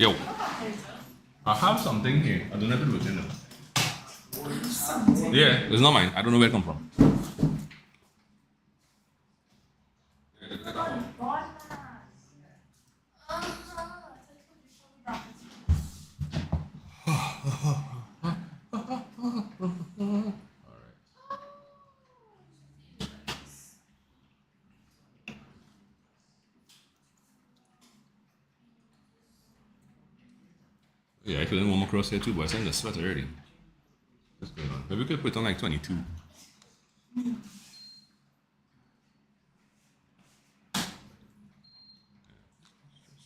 Yo, I have something here. I don't know if it was in there. Yeah, it's not mine. I don't know where it come from. Yeah, I feel warm across here too, but I think the sweat already. What's going on? Maybe we could put on like 22.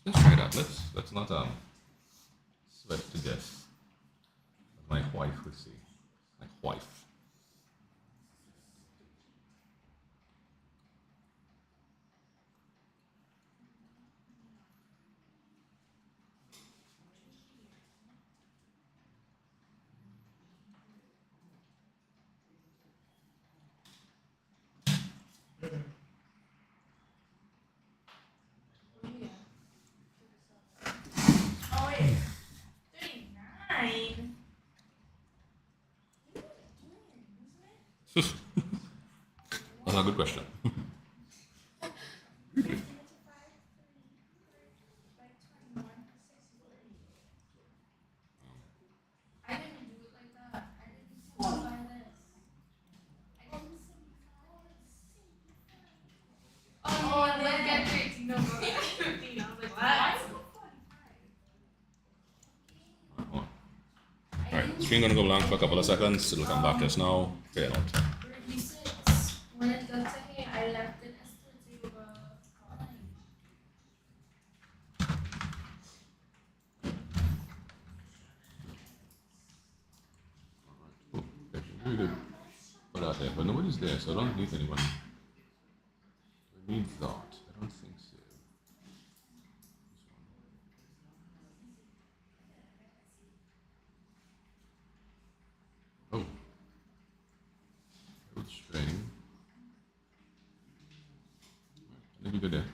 Let's try that. Let's not sweat to death. As my wife would say. My wife. Oh wait, 39. That's a good question. I didn't do it like that. I didn't simplify this. I didn't simplify this. Oh, and then get 13 over 15. I was like, what? Alright, screen gonna go blank for a couple of seconds. It'll come back just now. Fair out. 36. When it got to here, I left it as 30 over 5. Oh, okay, very good. Put that there, but nobody's there, so I don't need anyone. We need that. I don't think so. Oh. Good strain. Let me go there.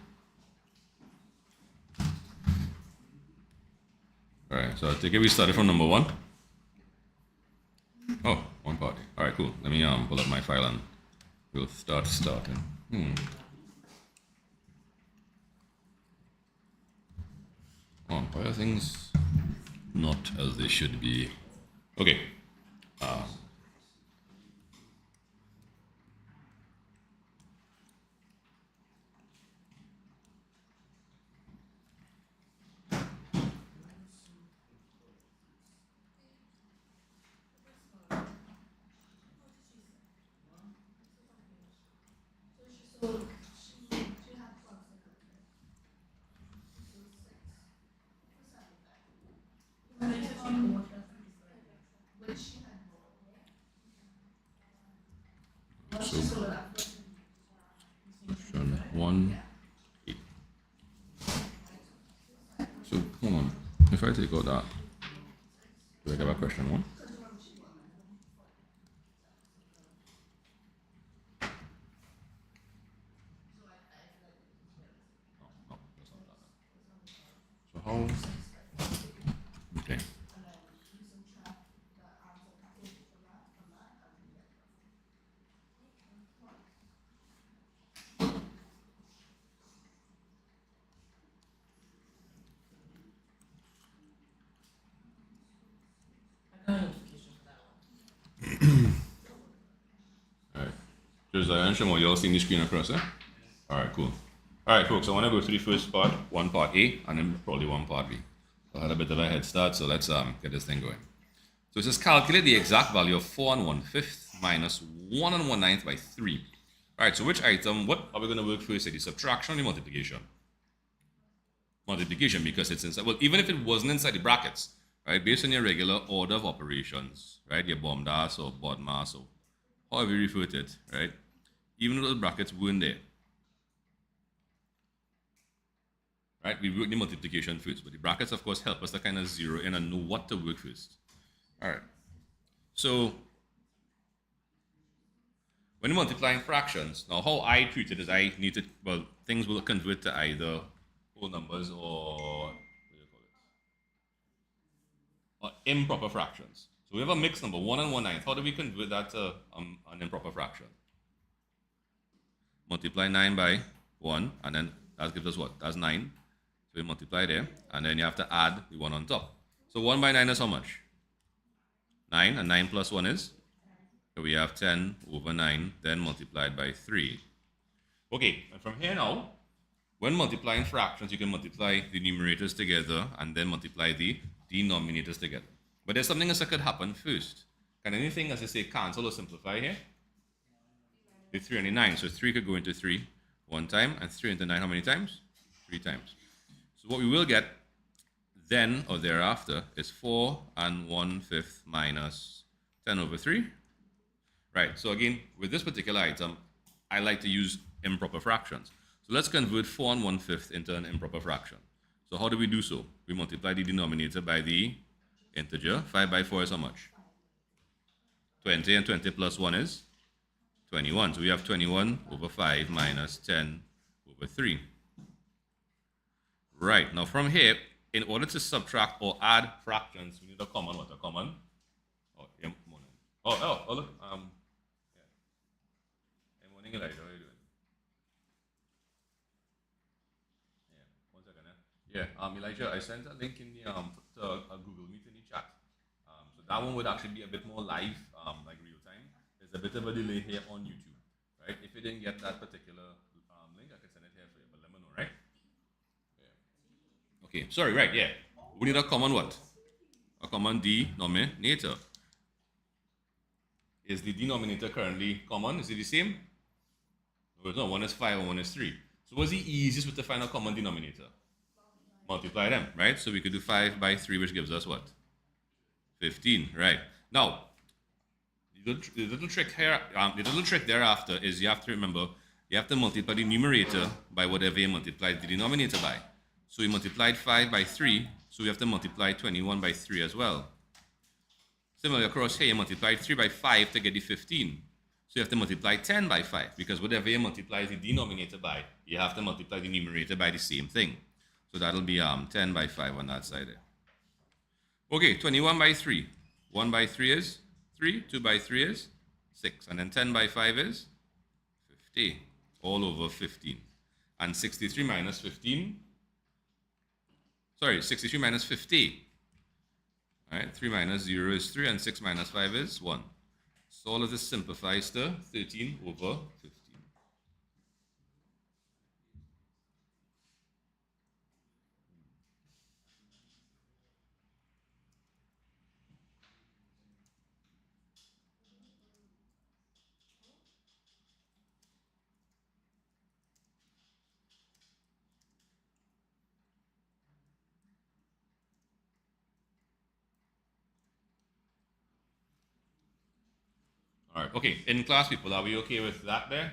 Alright, so I take it we started from number 1. Oh, one party. Alright, cool. Let me pull up my file and we'll start starting. Oh, why are things not as they should be? Okay. So, question 1. So, hold on. If I take out that, do I get a question 1? No, that's not that. So how? Okay. Alright. Josiah and Shamo, you all seeing the screen across there? Alright, cool. Alright, folks, I want to go through the first part, one part A, and then probably one part B. So I had a bit of a head start, so let's get this thing going. So it says calculate the exact value of 4 1/5 minus 1 1/9 by 3. Alright, so which item, what are we going to work first? The subtraction or the multiplication? Multiplication, because it's inside. Well, even if it wasn't inside the brackets, right, based on your regular order of operations, right, your bomb dash or BODMAS or however you refer to it, right, even though those brackets weren't there, right, we work the multiplication first, but the brackets, of course, help us to kind of zero in and know what to work first. All right, so when you're multiplying fractions, now how I treat it is I need to, well, things will convert to either whole numbers or, what do you call it? improper fractions. So we have a mixed number, 1 and 1/9. How do we convert that to an improper fraction? Multiply 9 by 1, and then that gives us what? That's 9. So we multiply there, and then you have to add the 1 on top. So 1 by 9 is how much? 9, and 9 plus 1 is? So we have 10 over 9, then multiplied by 3. Okay, and from here now, when multiplying fractions, you can multiply the numerators together and then multiply the denominators together. But there's something else that could happen first. Can anything, as I say, cancel or simplify here? The 3 and the 9. So 3 could go into 3 one time, and 3 into 9 how many times? 3 times. So what we will get then or thereafter is 4 and 1/5 minus 10 over 3. Right, so again, with this particular item, I like to use improper fractions. So let's convert 4 and 1/5 into an improper fraction. So how do we do so? We multiply the denominator by the integer. 5 by 4 is how much? 20, and 20 plus 1 is 21. So we have 21 over 5 minus 10 over 3. Right, now from here, in order to subtract or add fractions, we need a common what? A common? Oh, look. Yeah. Hey, morning, Elijah. How are you doing? Yeah, 1 second. Yeah, Elijah, I sent a link in the to a Google Meet in the chat. So that one would actually be a bit more live, like real time. There's a bit of a delay here on YouTube, right? If you didn't get that particular link, I can send it here for you, but let me know, right? Yeah. Okay, sorry, right, yeah. We need a common what? A common denominator. Is the denominator currently common? Is it the same? No, one is 5 and one is 3. So what's the easiest way to find a common denominator? Multiply them, right? So we could do 5 by 3, which gives us what? 15, right? Now, the little trick here, the little trick thereafter is you have to remember, you have to multiply the numerator by whatever you multiplied the denominator by. So we multiplied 5 by 3, so we have to multiply 21 by 3 as well. Similarly, across here, you multiplied 3 by 5 to get the 15. So you have to multiply 10 by 5, because whatever you multiply the denominator by, you have to multiply the numerator by the same thing. So that'll be 10 by 5 on that side there. Okay, 21 by 3. 1 by 3 is 3, 2 by 3 is 6, and then 10 by 5 is 50, all over 15. And 63 minus 15, 63 minus 50. All right, 3 minus 0 is 3, and 6 minus 5 is 1. So all of this simplifies to 13 over 15. All right, okay, in class people, are we okay with that there?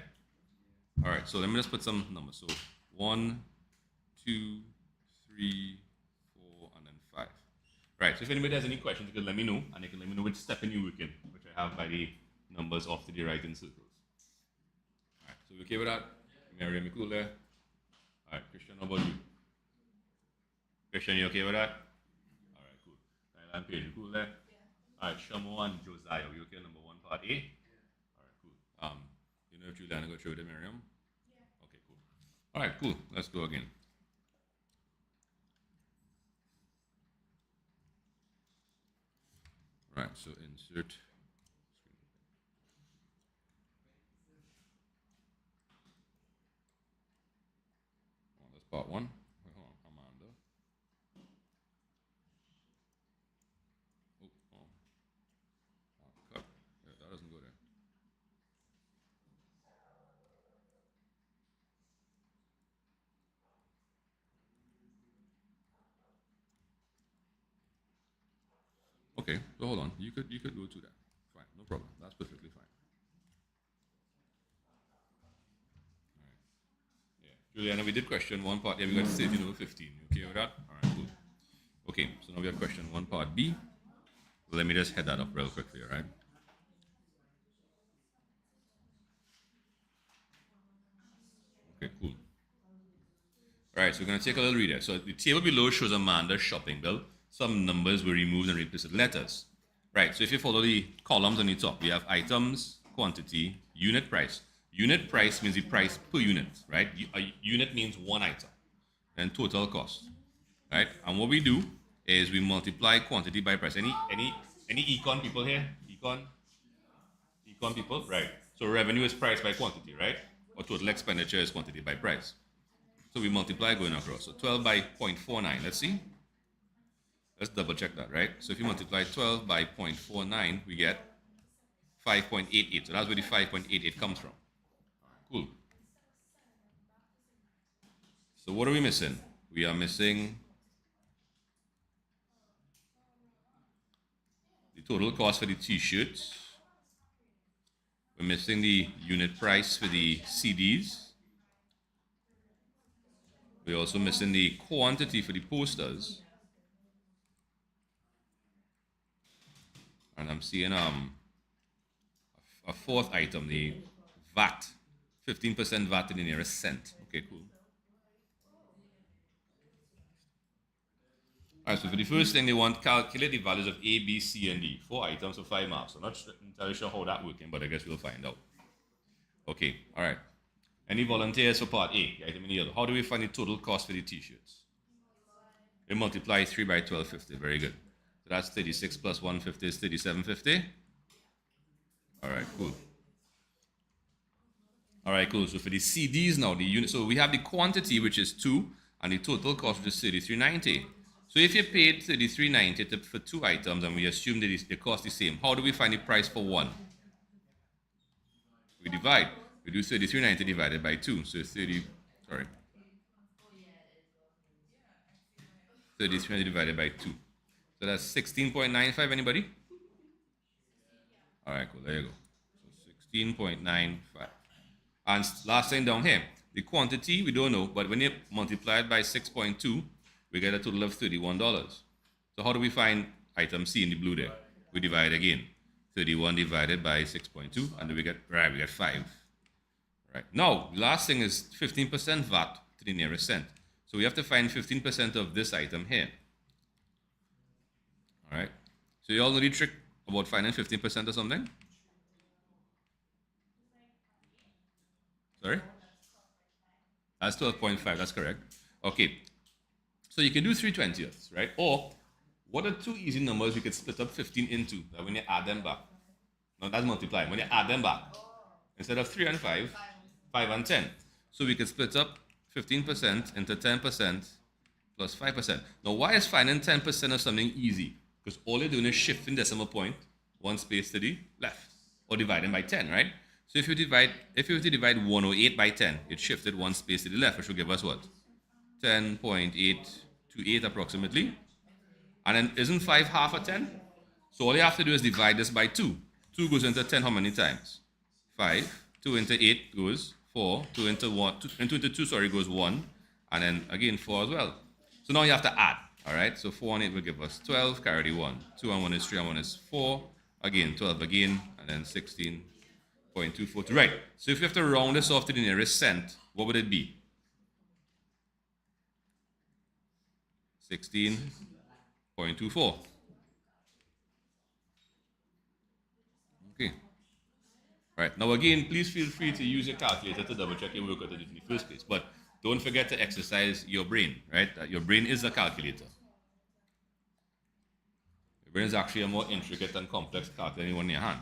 All right, so let me just put some numbers. So 1, 2, 3, 4, and then 5. Right, so if anybody has any questions, you can let me know, and you can let me know which step in you work in, which I have by the numbers off to the right in circles. All right, so we okay with that? Miriam, you cool there? All right, Christian, how about you? Christian, you okay with that? All right, cool. And Paige, you cool there? All right, Shamo and Josiah, we okay on number 1, part A? All right, cool. You know if Juliana go through with it, Miriam? Yeah. Okay, cool. All right, cool. Let's go again. All right, so insert. Oh, that's part 1. Wait, hold on, Amanda. Cut. Yeah, that doesn't go there. Okay, so hold on. You could go to that. Fine, no problem. That's perfectly fine. Yeah, Juliana, we did question 1 part. Yeah, we got 13 over 15. You okay with that? All right, cool. Okay, so now we have question 1 part B. Let me just head that up real quick for you, right? Okay, cool. All right, so we're going to take a little read here. So the table below shows Amanda's shopping bill. some numbers were removed and replaced with letters. Right, so if you follow the columns on the top, we have items, quantity, unit price. Unit price means the price per unit, right? A unit means one item. Then total cost, right? And what we do is we multiply quantity by price. Any econ people here? Econ people, right? So revenue is price by quantity, right? Or total expenditure is quantity by price. So we multiply going across. So 12 by 0.49. Let's see. Let's double check that, right? So if you multiply 12 by 0.49, we get 5.88. So that's where the 5.88 comes from. Cool. So what are we missing? We are missing the total cost for the t-shirts. We're missing the unit price for the CDs. We're also missing the quantity for the posters. And I'm seeing a fourth item, the VAT. 15% VAT in the nearest cent. Okay, cool. All right, so for the first thing, they want to calculate the values of A, B, C, and D. 4 items for 5 marks. I'm not entirely sure how that's working, but I guess we'll find out. Okay, all right. Any volunteers for part A, the item in the yellow? How do we find the total cost for the t-shirts? We multiply 3 by 1250. Very good. So that's 36 plus 150 is 3750. All right, cool. All right, cool. So for the CDs now, the unit. So we have the quantity, which is 2, and the total cost, which is 33.90. So if you paid 33.90 for 2 items, and we assume that they cost the same, how do we find the price for 1? We divide. We do 33.90 divided by 2. So 33 divided by 2. So that's 16.95, anybody? All right, cool, there you go. So 16.95. And last thing down here, the quantity, we don't know, but when you multiply it by 6.2, we get a total of $31. So how do we find item C in the blue there? We divide again. 31 divided by 6.2, and then we get 5. Right. Now, the last thing is 15% VAT to the nearest cent. So we have to find 15% of this item here. All right. So you all know the trick about finding 15% or something? Sorry? That's 12.5, that's correct. Okay. So you can do 3/20ths, right? Or what are 2 easy numbers you could split up 15 into that when you add them back? No, that's multiplying. When you add them back, instead of 3 and 5, 5 and 10. So we can split up 15% into 10% plus 5%. Now, why is finding 10% of something easy? Because all you're doing is shifting decimal point 1 space to the left, or dividing by 10, right? So if you were to divide 108 by 10, it shifted 1 space to the left, which will give us what? 10.828 approximately. And then isn't 5 half a 10? So all you have to do is divide this by 2. 2 goes into 10 how many times? 5. 2 into 8 goes 4. 2 into 1, 2 into 2, sorry, goes 1. And then again 4 as well. So now you have to add. All right, so 4 and 8 will give us 12, carry the 1. 2 and 1 is 3 and 1 is 4. Again, 12 again, and then 16.242. Right, so if you have to round this off to the nearest cent, what would it be? 16.24. Okay. Right, now again, please feel free to use your calculator to double check your work out in the first place. But don't forget to exercise your brain, right? Your brain is a calculator. Your brain is actually a more intricate and complex calculator than one in your hand.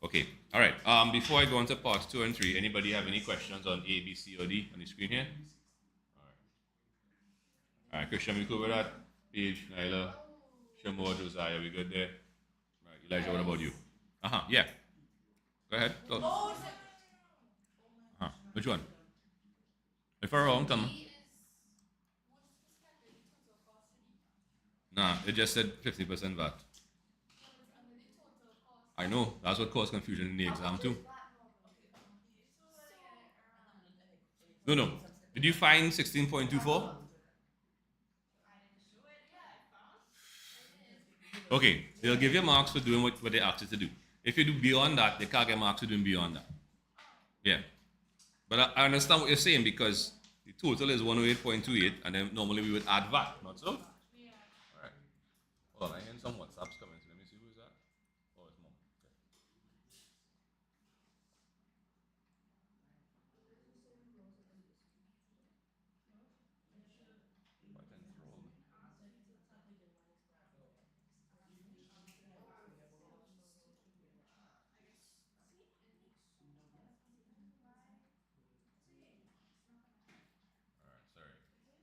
Okay, all right. Before I go on to parts 2 and 3, anybody have any questions on A, B, C, or D on the screen here? All right, Christian, we cover that. Paige, Nyla, Shamo, Josiah, we good there? All right, Elijah, what about you? Yeah. Go ahead. Go. Which one? If I'm wrong, tell me. Nah, it just said 50% VAT. I know, that's what caused confusion in the exam too. No. Did you find 16.24? Okay, they'll give you marks for doing what they asked you to do. If you do beyond that, they can't get marks for doing beyond that. Yeah. But I understand what you're saying, because the total is 108.28, and then normally we would add VAT, not so? Yeah. All right. Hold on, I hear some WhatsApps coming. So let me see who's that. Oh, it's mom. Okay. Quite enthralled. All right, sorry.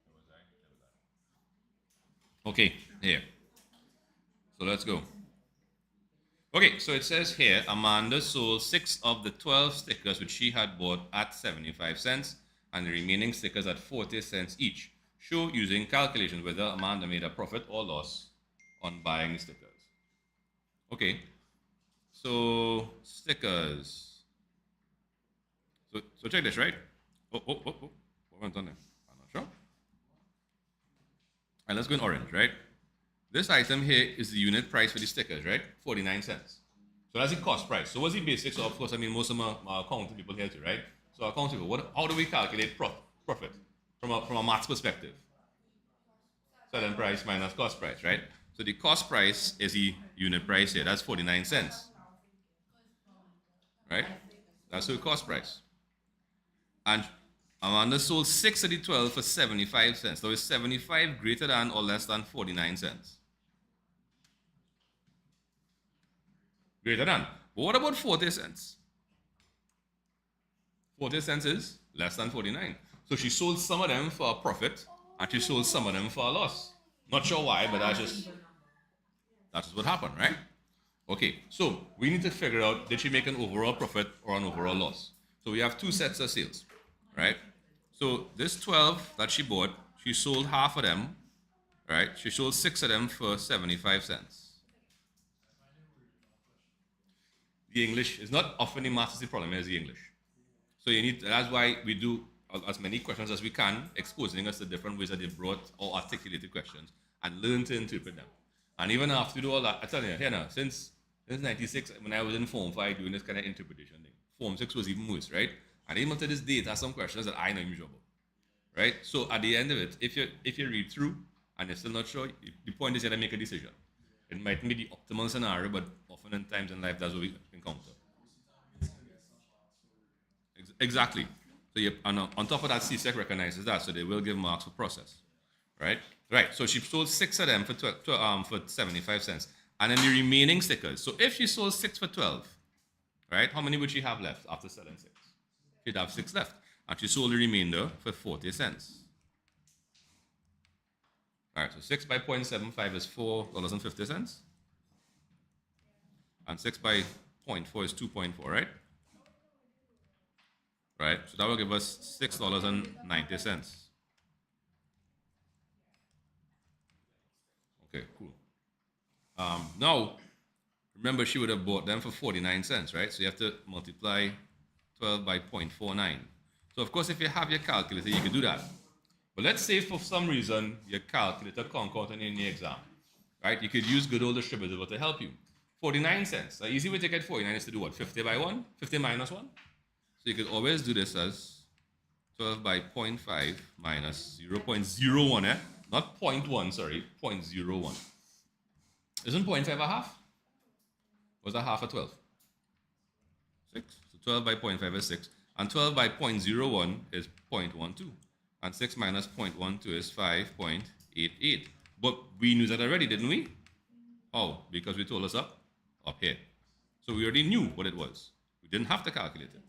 Where was I? There was I. Okay, here. So let's go. Okay, so it says here Amanda sold 6 of the 12 stickers which she had bought at 75 cents and the remaining stickers at 40 cents each. Show using calculations whether Amanda made a profit or loss on buying stickers. Okay, so stickers. So check this, right? Oh. What went on there? I'm not sure. And let's go in orange, right? This item here is the unit price for the stickers, right? 49 cents. So that's the cost price. So what's the basics? So of course, I mean, most of my accounting people here too, right? So accounting people, how do we calculate profit from a maths perspective? Selling price minus cost price, right? So the cost price is the unit price here. That's 49 cents, right? That's the cost price. And Amanda sold 6 of the 12 for 75 cents. So is 75 greater than or less than 49 cents? Greater than. But what about 40 cents? 40 cents is less than 49. So she sold some of them for a profit and she sold some of them for a loss. Not sure why, but that's just what happened, right? Okay, so we need to figure out, did she make an overall profit or an overall loss? So we have two sets of sales, right? So this 12 that she bought, she sold half of them, right? She sold 6 of them for 75 cents. The English is not often the maths the problem, it's the English. So you need, that's why we do as many questions as we can, exposing us to different ways that they brought or articulated questions and learn to interpret them. And even after you do all that, I tell you, here now, since 96, when I was in Form 5 doing this kind of interpretation thing, Form 6 was even worse, right? And even to this day, it has some questions that I know miserable, right? So at the end of it, if you read through and you're still not sure, the point is you have to make a decision. It might be the optimal scenario, but often in times in life, that's what we encounter. Exactly. So you, and on top of that, CSEC recognizes that, so they will give marks for process, right? Right. So she sold 6 of them for 75 cents, and then the remaining stickers. So if she sold 6 for 12, right? How many would she have left after selling 6? She'd have 6 left, and she sold the remainder for 40 cents. All right. So 6 by 0.75 is $4.50, and 6 by zero point 0.4 is 2.4, right? Right. So that will give us $6.90. Okay, cool. Now, remember, she would have bought them for 49 cents, right? So you have to multiply 12 by 0.49. So, of course, if you have your calculator, you can do that. But let's say for some reason your calculator can't count in the exam, right? You could use good old distributive to help you. 49 cents. The easy way to get 49 is to do what? 50 by 1? 50 minus 1? So you could always do this as 12 by 0.5 minus 0.01, eh? Not 0.1, sorry, 0.01. Isn't 0.5 a half? Was that half a 12? 6. So 12 by 0.5 is 6. And 12 by 0.01 is 0.12. And 6 minus 0.12 is 5.88. But we knew that already, didn't we? How? Because we told us up here. So we already knew what it was. We didn't have to calculate it.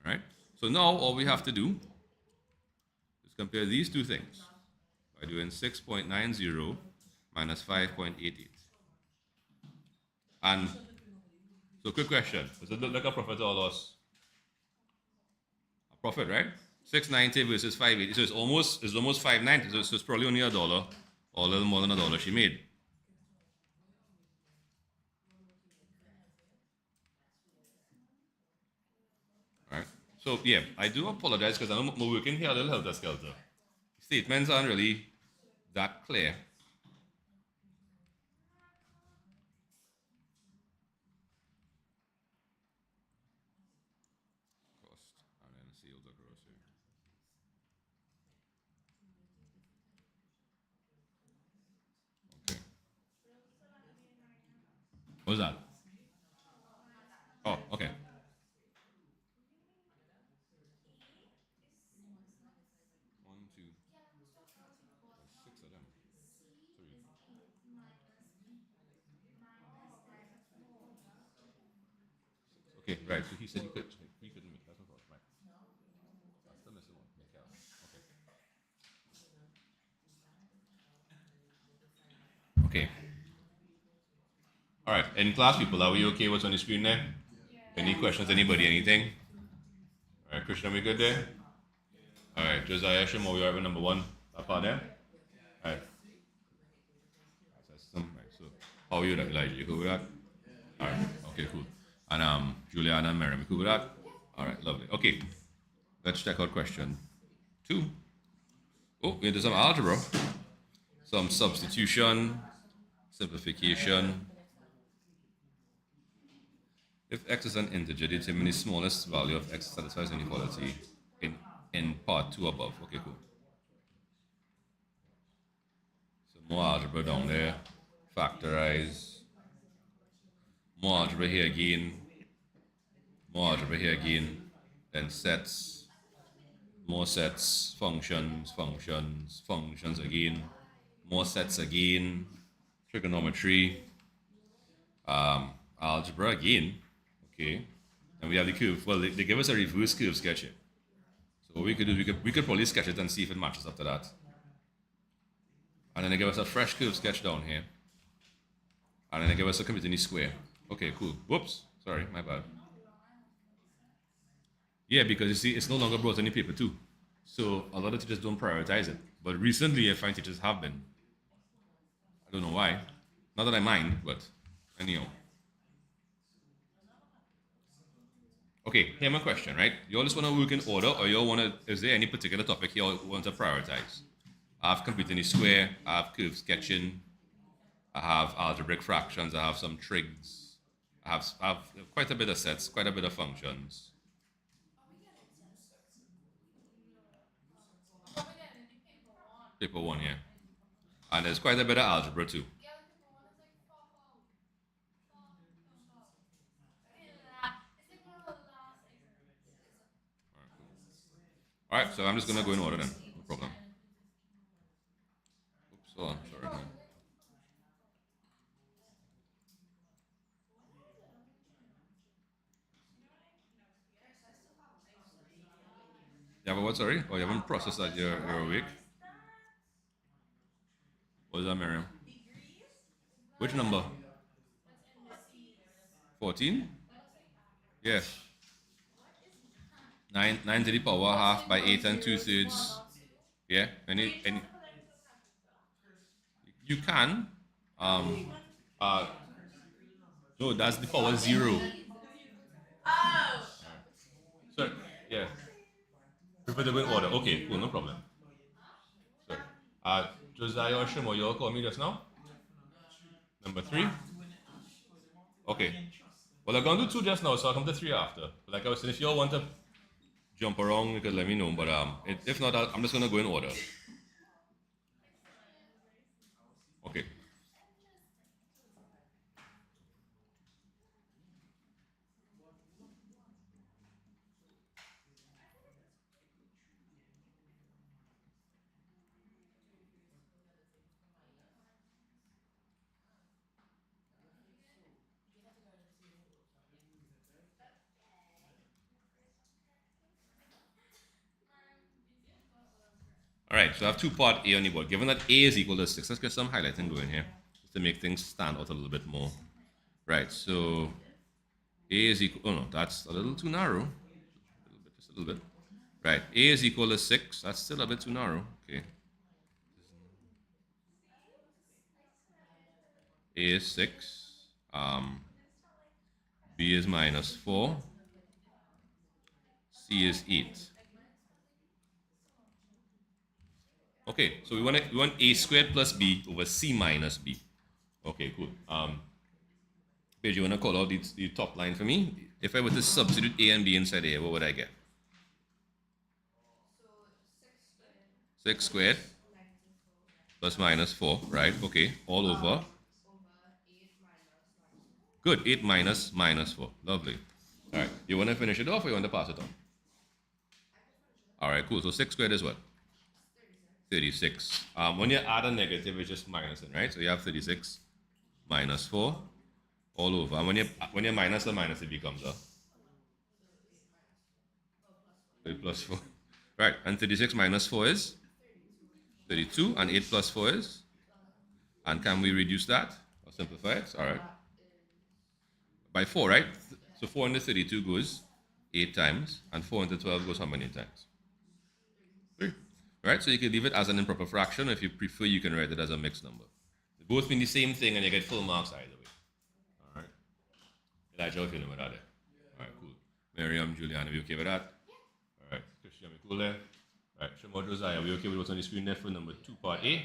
All right? So now all we have to do is compare these two things by doing 6.90 minus 5.88. And so quick question. Does it look like a profit or a loss? A profit, right? 690 versus 580. So it's almost 590. So it's probably only $1 or a little more than $1 she made. All right. So yeah, I do apologize because I'm working here a little helter skelter. Statements aren't really that clear. Cost and then sales across here. What was that? Oh, okay. One, two, six of them. Three. Okay, right. So he said he couldn't make. That's no problem. Right. That's the missing one. Yeah, okay. Okay. All right. In class, people, are we okay? What's on the screen there? Any questions? Anybody? Anything? All right, Christian, we good there? All right, Josiah, Shimo, we are at number one. That part there? All right. Right, so how are you, Elijah? You cool with that? All right. Okay, cool. And Juliana and Miriam, you cool with that? All right, lovely. Okay, let's check out question two. Oh, we do some algebra, some substitution, simplification. If x is an integer, determine the smallest value of x satisfies inequality in part two above. Okay, cool. So more algebra down there. Factorize. More algebra here again. More algebra here again. Then sets. More sets. Functions. Functions. Functions again. More sets again. Trigonometry. Algebra again. Okay. And we have the curve. Well, they give us a reverse curve sketch here. So what we could do, we could probably sketch it and see if it matches up to that. And then they give us a fresh curve sketch down here. And then they give us a continuity square. Okay, cool. Whoops. Sorry, my bad. Yeah, because you see, it's no longer brought on the paper too. So a lot of teachers don't prioritize it. But recently, I find teachers have been. I don't know why. Not that I mind, but anyhow. Okay, here's my question, right? You all just want to work in order, or you all want to? Is there any particular topic you all want to prioritize? I have computing square. I have curve sketching. I have algebraic fractions. I have some trigs. I have quite a bit of sets, quite a bit of functions. Paper one here, and there's quite a bit of algebra too. All right, so I'm just gonna go in order then. No problem. Oops, hold on. Sorry, man. Yeah, but what? Sorry. Oh, you haven't processed that. You're awake. What is that, Miriam? Which number? 14. Yeah. 9 to the power half by 8 and 2/3. Yeah. Any you can. Um. Uh. No, that's the power zero. So yeah. Repeatable order. Okay. Cool. No problem. Sorry. Josiah or Shimo, you all call me just now. Number three. Okay. Well, I'm gonna do two just now, so I'll come to three after. But like I was saying, if you all want to jump around, you could let me know. But if not, I'm just gonna go in order. Okay. All right. So I have two part A on the board. Given that A is equal to 6, let's get some highlighting going here just to make things stand out a little bit more. Right. So A is equal. Oh no, that's a little too narrow. Just a little bit. Right. A is equal to 6. That's still a bit too narrow. Okay. A is 6. B is minus 4. C is 8. Okay, so we want a squared plus b over c minus b. Okay, cool. Paige, you want to call out the top line for me? If I were to substitute a and b inside here, what would I get? 6 squared plus minus 4, right? Okay, all over Good. 8 minus minus 4. Lovely. All right. You want to finish it off or you want to pass it on? All right, cool. So 6 squared is what? 36. When you add a negative, it's just minusing, right? So you have 36 minus 4 all over. And when you minus the minus, it becomes a 8 plus 4. Right. And 36 minus 4 is 32. And 8 plus 4 is? And can we reduce that or simplify it? All right. By 4, right? So 4 into 32 goes 8 times. And 4 into 12 goes how many times? 3. Right? So you can leave it as an improper fraction. If you prefer, you can write it as a mixed number. They both mean the same thing and you get full marks either way. All right. Elijah, if you know what that is. All right, cool. Miriam, Juliana, we okay with that? All right. Christian, we cool there? All right. Shemo, Josiah, we okay with what's on the screen there for number 2, part A?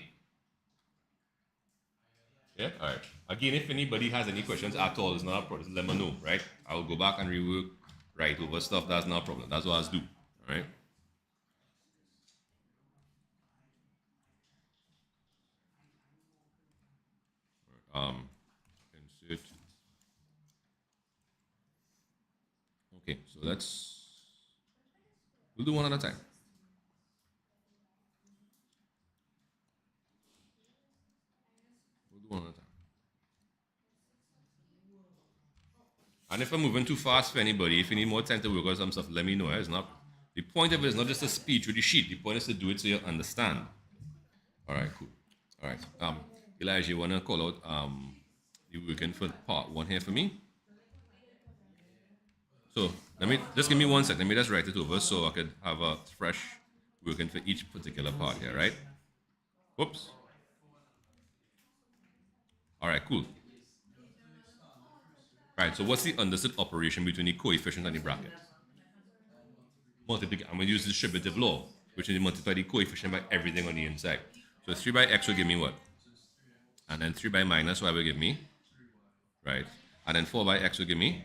Yeah? All right. Again, if anybody has any questions at all, it's not a problem. Let me know, right? I'll go back and rework right over stuff. That's not a problem. That's what I do. All right? Insert. Okay, so we'll do one at a time. We'll do one at a time. And if I'm moving too fast for anybody, if you need more time to work on some stuff, let me know. It's not the point of it is not just a speech with the sheet. The point is to do it so you understand. All right, cool. All right. Elijah, you wanna call out you working for part 1 here for me? So let me just give me 1 second. Let me just write it over so I could have a fresh working for each particular part here, right? Whoops. All right, cool. Right, so what's the understood operation between the coefficient and the bracket? Multiply. I'm going to use the distributive law, which is multiply the coefficient by everything on the inside. So 3 by x will give me what? And then 3 by minus y will give me, right? And then 4 by x will give me,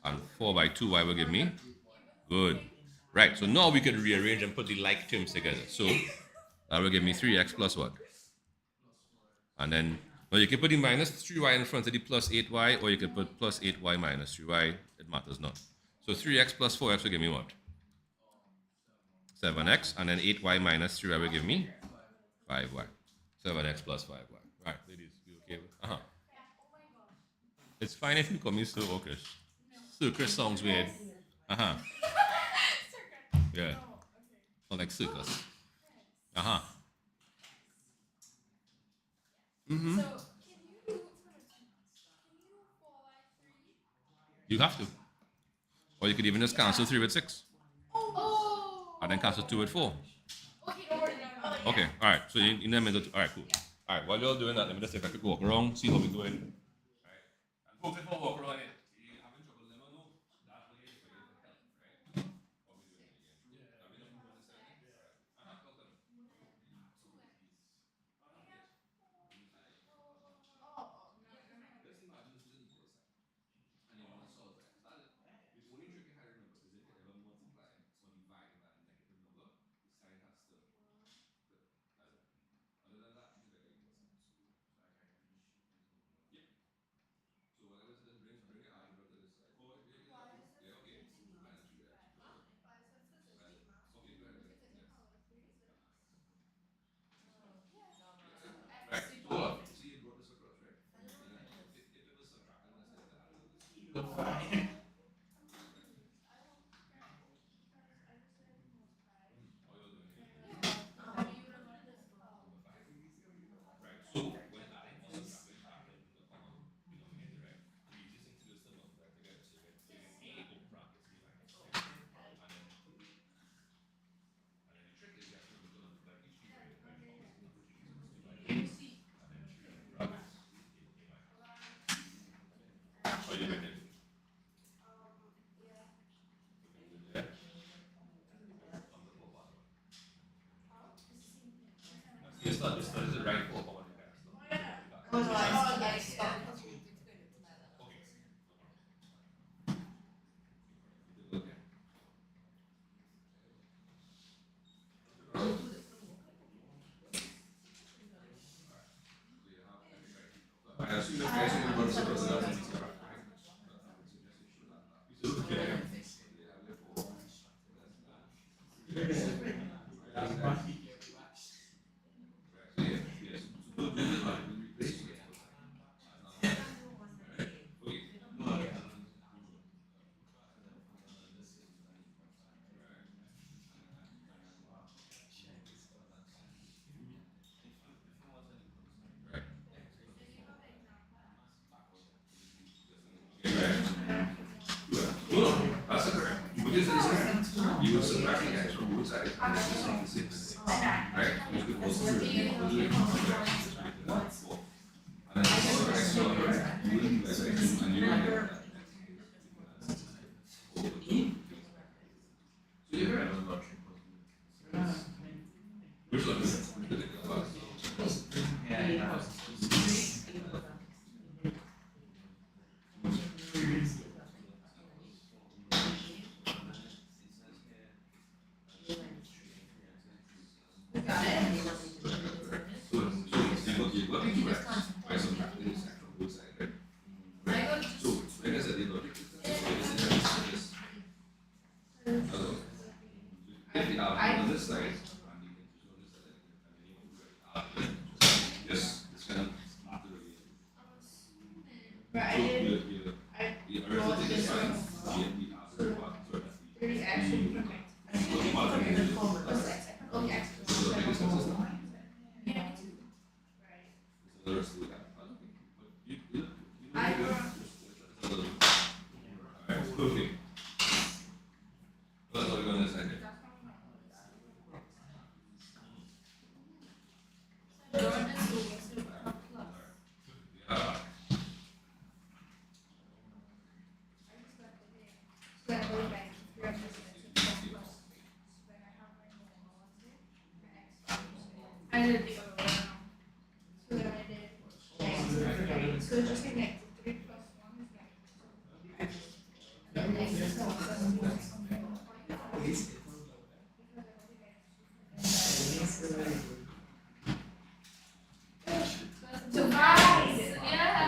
and 4 by 2y will give me. Good. Right, so now we can rearrange and put the like terms together. So that will give me 3x plus what? And then, now you can put the minus 3y in front of the plus 8y, or you can put plus 8y minus 3y. It matters not. So 3x plus 4x will give me what? 7x. And then 8y minus 3y will give me 5y. 7x plus 5y. Right, ladies, you okay? Uh-huh. It's fine if you call me so Circus. Circus sounds weird. Uh-huh. Yeah. Sound like circus. Uh-huh. So can you can you 4 by 3? You have to. Or you could even just cancel 3 with 6. Oh. And then cancel 2 with 4. Okay, don't worry. Okay, all right. So in the middle. All right, cool. All right, while you're doing that, let me just see if I could walk around, see how we're doing. All right. And folks, if I walk around it, you having trouble, let me know. That way, if I get help, right? How we doing it again? Let me know if you understand. All right. Talk to me. Let's imagine this is an equal sign, and you want to solve x. The only trick you have to remember is if you ever multiply or divide by a negative number, the sign has to flip. That's it. Other than that, treat it like an equal sign. Yep. So whatever it is, bring your algebra to this side. Oh, yeah, okay. Minus 3x. That's it. Okay, go ahead. Next. Right. So hold on. See, you brought this across, right? If it was subtracted, let's say the added this. How you doing it? Number 5. Right. So when adding or subtracting factors in the common denominator, right? The easiest thing to do is to multiply together. So you get a open brackets a minus, right? And then the trick is you have to remember to multiply each divided by the opposite number. So it's divided and then 3 open brackets a minus. How you doing it? Yeah. On the four part one. This is the right four part one. Okay. Okay. I assume the guys who want to You would subtract the x from both sides and then you make the 6. Right? You could also do it. And then also x squared, you wouldn't do x and you would get that. So you're right. Which one is you got the x by subtracting this x from both sides, right? Right. So, like I said, the logic is this. If the alpha on this side and the integers on this side, and then you want to write alpha, this kind of after the the arithmetic is fine. The after part, so that's the multiplication plus x. So the thing is consistent. So the rest of the okay. That's what we're going to say. I did the other way around. So then I did so just like negative 3 plus 1 is negative 2. And negative 1 plus 2 is divide! Yeah!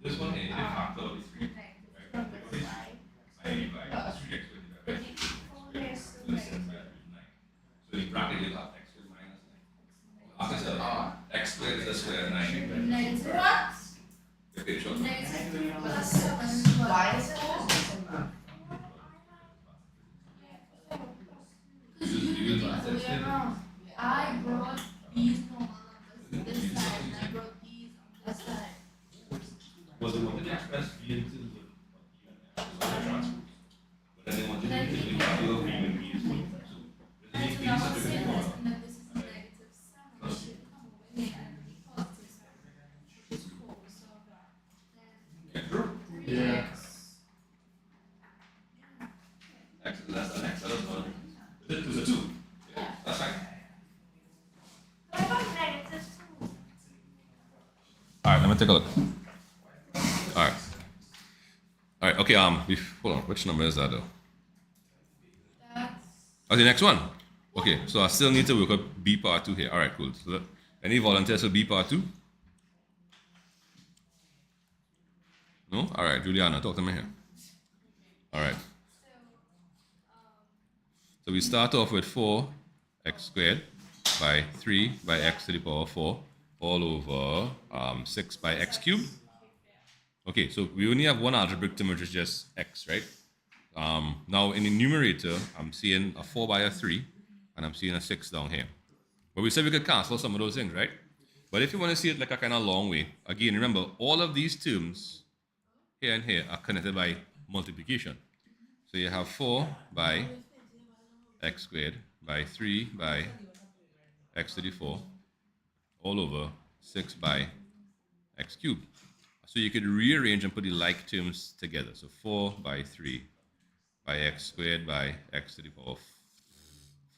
This one is factor of the 3. Right? I by 3x squared, right? So this is 9. So in bracket you'll have x squared minus 9. After x squared is the square of 9. Negative what? Okay, sure. Negative 3 plus 7. Why is it? You use that. Way around. I brought these normal numbers this side and I brought these on this side. Was it wanted to express v into the transpose? But then they wanted to make the value of v when v is 1. So And this so is now v I'm is saying a this and then this is negative 7. It should come away and be positive 7. Which is cool. So then true. 3x. X is less than x. That was one. It was a 2. Yeah, that's fine. But I got negative 2. Alright, let me take a look. Alright. Alright, okay, hold on, which number is that though? That's Oh, the next one. Okay, so I still need to work up B part 2 here. Alright, cool. So any volunteers for B part 2? No? Alright, Juliana, talk to me here. Alright. So we start off with 4x squared by 3 by x to the power 4 all over 6 by x cubed. Okay, so we only have one algebraic term, which is just x, right? Now in the numerator, I'm seeing a 4 by a 3, and I'm seeing a 6 down here. But we said we could cancel some of those things, right? But if you want to see it like a kind of long way, again, remember, all of these terms here and here are connected by multiplication. So you have 4 by x squared by 3 by x to the 4 all over 6 by x cubed. So you could rearrange and put the like terms together. So 4 by 3 by x squared by x to the power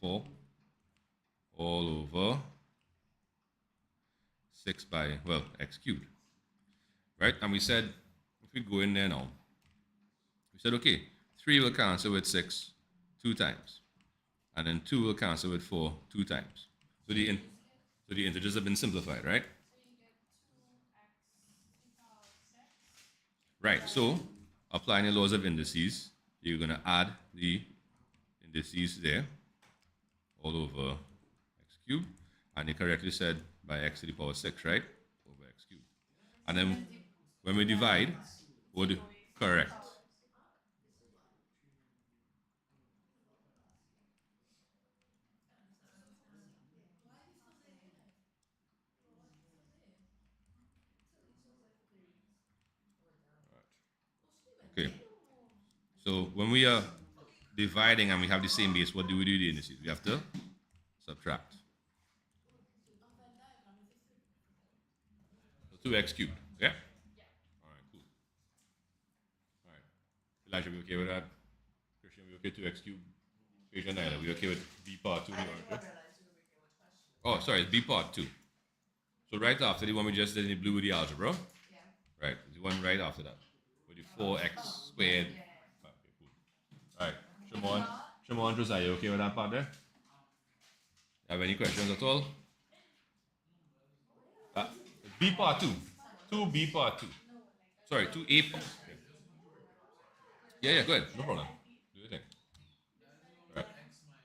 4 all over 6 by, well, x cubed. Right? And we said, if we go in there now, we said, okay, 3 will cancel with 6 2 times. And then 2 will cancel with 4 2 times. So the integers have been simplified, right? Right, so applying the laws of indices, you're going to add the indices there all over x cubed. And you correctly said by x to the power 6, right? Over x cubed. And then when we divide, would correct. Okay. So when we are dividing and we have the same base, what do we do with the indices? We have to subtract. So 2x cubed. Yeah? All right, cool. All right. Elijah, we okay with that? Christian, we okay 2x cubed? Equation 9, we okay with B part 2? Oh, sorry, it's B part 2. So right after the one we just did in the blue with the algebra. Right, the one right after that. With the 4x squared. Okay, cool. All right, Shimon, Josiah, you okay with that part there? Have any questions at all? Uh, B part 2. 2B part 2. Sorry, 2A part. Yeah, go ahead. No problem. Do your thing. All right.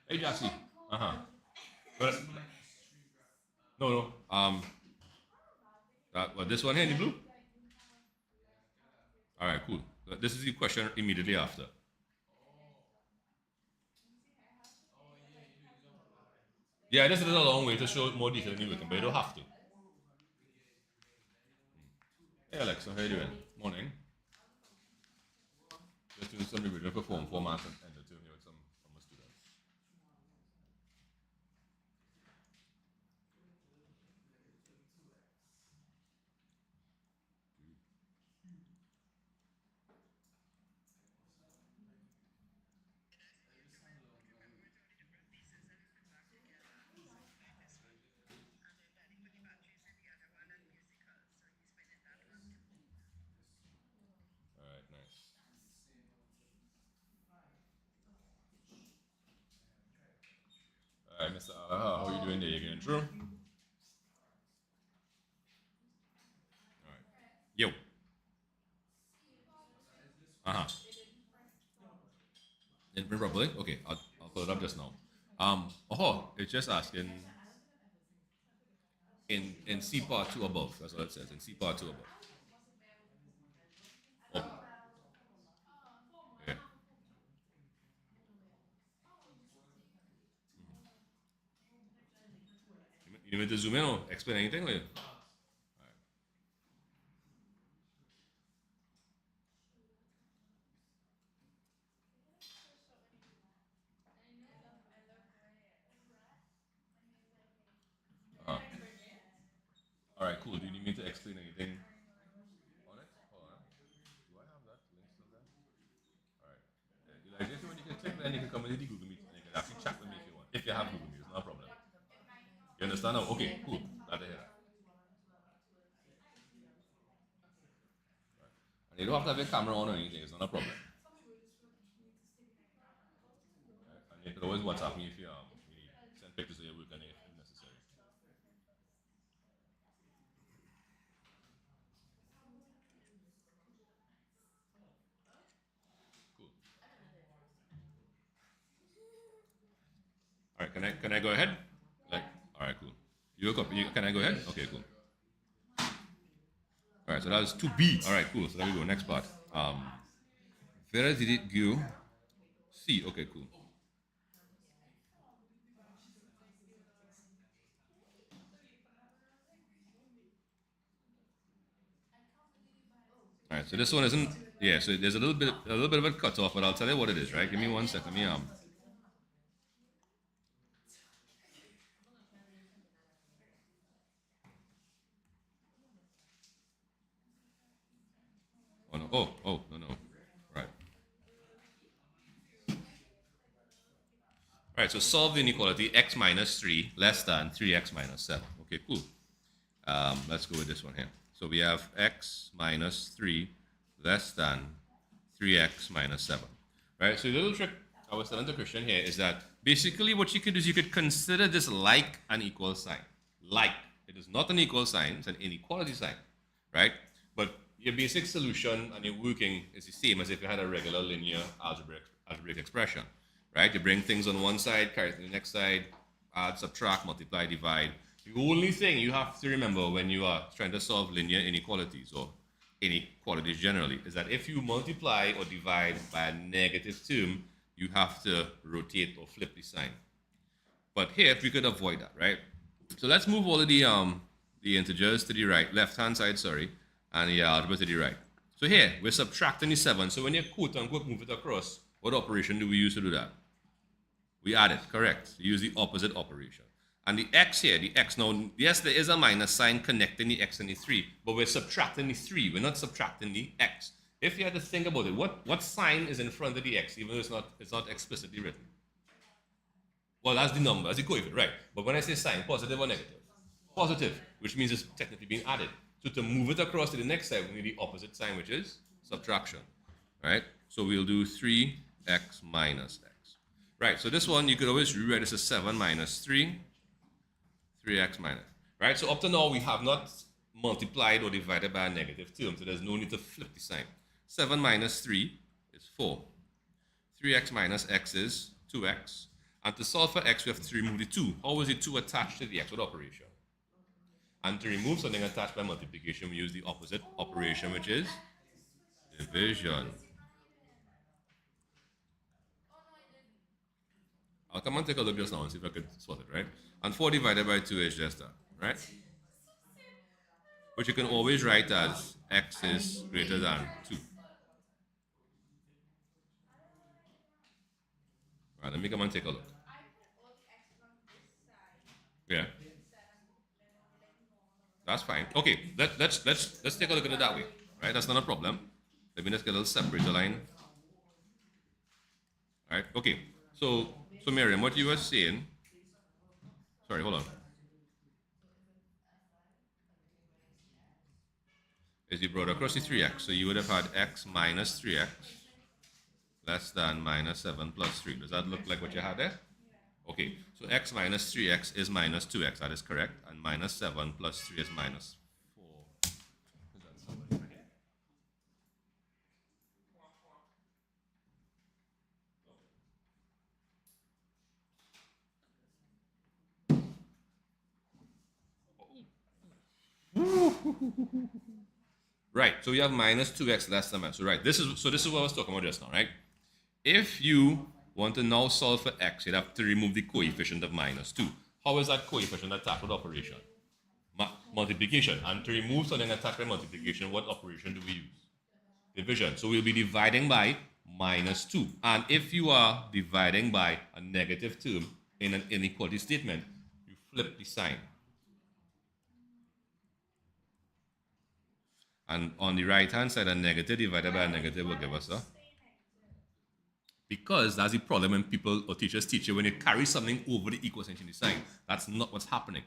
Hey, Jassy. Uh-huh. But, no. Well, this one here in the blue? All right, cool. This is the question immediately after. Yeah, this is a long way to show more detail in the working, but you don't have to. Hey, Alexa, how you doing? Morning. Just doing some revision for form formats and end the term here with some from the students. All right, nice. All right, Mr. Alaha, how are you doing there? You getting through? All right. Yo. Uh-huh. Didn't print properly? Okay, I'll pull it up just now. It's just asking in C part 2 above. That's what it says. In C part 2 above. Oh, yeah. You need me to zoom in or explain anything later? Uh-huh. All right, cool. Do you need me to explain anything on it? Hold on. Do I have that link still there? All right. Yeah, Elijah, if you want, you can click then you can come into the Google Meet and you can actually chat with me if you want. If you have Google Meet, it's no problem. You understand now? Okay, cool. Glad to hear that. And you don't have to have your camera on or anything, it's not a problem. And you can always WhatsApp me if you need send pictures of your work and if necessary. Cool. All right, can I go ahead? Like, all right, cool. Can I go ahead? Okay, cool. All right, so that was 2B. All right, cool. So there we go. Next part. Where did it go? C. Okay, cool. All right, so this one isn't. Yeah, so there's a little bit of a cutoff, but I'll tell you what it is. Right? Give me 1 second. Let me Oh no. No. Right. All right. So solve the inequality x minus 3 less than 3x minus 7. Okay, cool. Let's go with this one here. So we have x minus 3 less than 3x minus 7. Right? So the little trick I was telling the Christian here is that basically what you could do is you could consider this like an equal sign. Like. It is not an equal sign, it's an inequality sign. Right? But your basic solution and your working is the same as if you had a regular linear algebraic expression, right? You bring things on one side, carry it to the next side, add, subtract, multiply, divide. The only thing you have to remember when you are trying to solve linear inequalities or inequalities generally is that if you multiply or divide by a negative term, you have to rotate or flip the sign. But here, we could avoid that, right? So let's move all of the integers to the right, left-hand side, sorry, and the algebra to the right. So here, we're subtracting the 7. So when you quote-unquote move it across, what operation do we use to do that? We add it, correct. Use the opposite operation. And the x here, the x now, yes, there is a minus sign connecting the x and the 3, but we're subtracting the 3. We're not subtracting the x. If you had to think about it, what sign is in front of the x, even though it's not explicitly written? Well, that's the number, that's the coefficient, right? But when I say sign, positive or negative? Positive, which means it's technically being added. So to move it across to the next side, we need the opposite sign, which is subtraction, right? So we'll do 3x minus x. Right, so this one, you could always rewrite this as 7 minus 3x minus, right? So up to now, we have not multiplied or divided by a negative term, so there's no need to flip the sign. 7 minus 3 is 4. 3x minus x is 2x. And to solve for x, we have to remove the 2. How is the 2 attached to the x? What operation? And to remove something attached by multiplication, we use the opposite operation, which is division. I'll come and take a look just now and see if I could sort it, right? And 4 divided by 2 is just that, right? Which you can always write as x is greater than 2. Right, let me come and take a look. Yeah. That's fine. Okay, let's take a look at it that way, right? That's not a problem. Let me just get a little separator line. All right. Okay. So Miriam, what you were saying? Sorry, hold on. Is you brought across the 3x, so you would have had x minus 3x less than minus 7 plus 3. Does that look like what you had there? Okay, so x minus 3x is minus 2x, that is correct, and minus 7 plus 3 is minus 4. Right, so we have minus 2x less than minus. So right, this is what I was talking about just now, right? If you want to now solve for x, you'd have to remove the coefficient of minus 2. How is that coefficient attached with operation? Multiplication. And to remove something attached by multiplication, what operation do we use? Division. So we'll be dividing by minus 2. And if you are dividing by a negative term in an inequality statement, you flip the sign. And on the right-hand side, a negative divided by a negative will give us a... Because that's the problem when people or teachers teach you, when you carry something over the equal sign, that's not what's happening.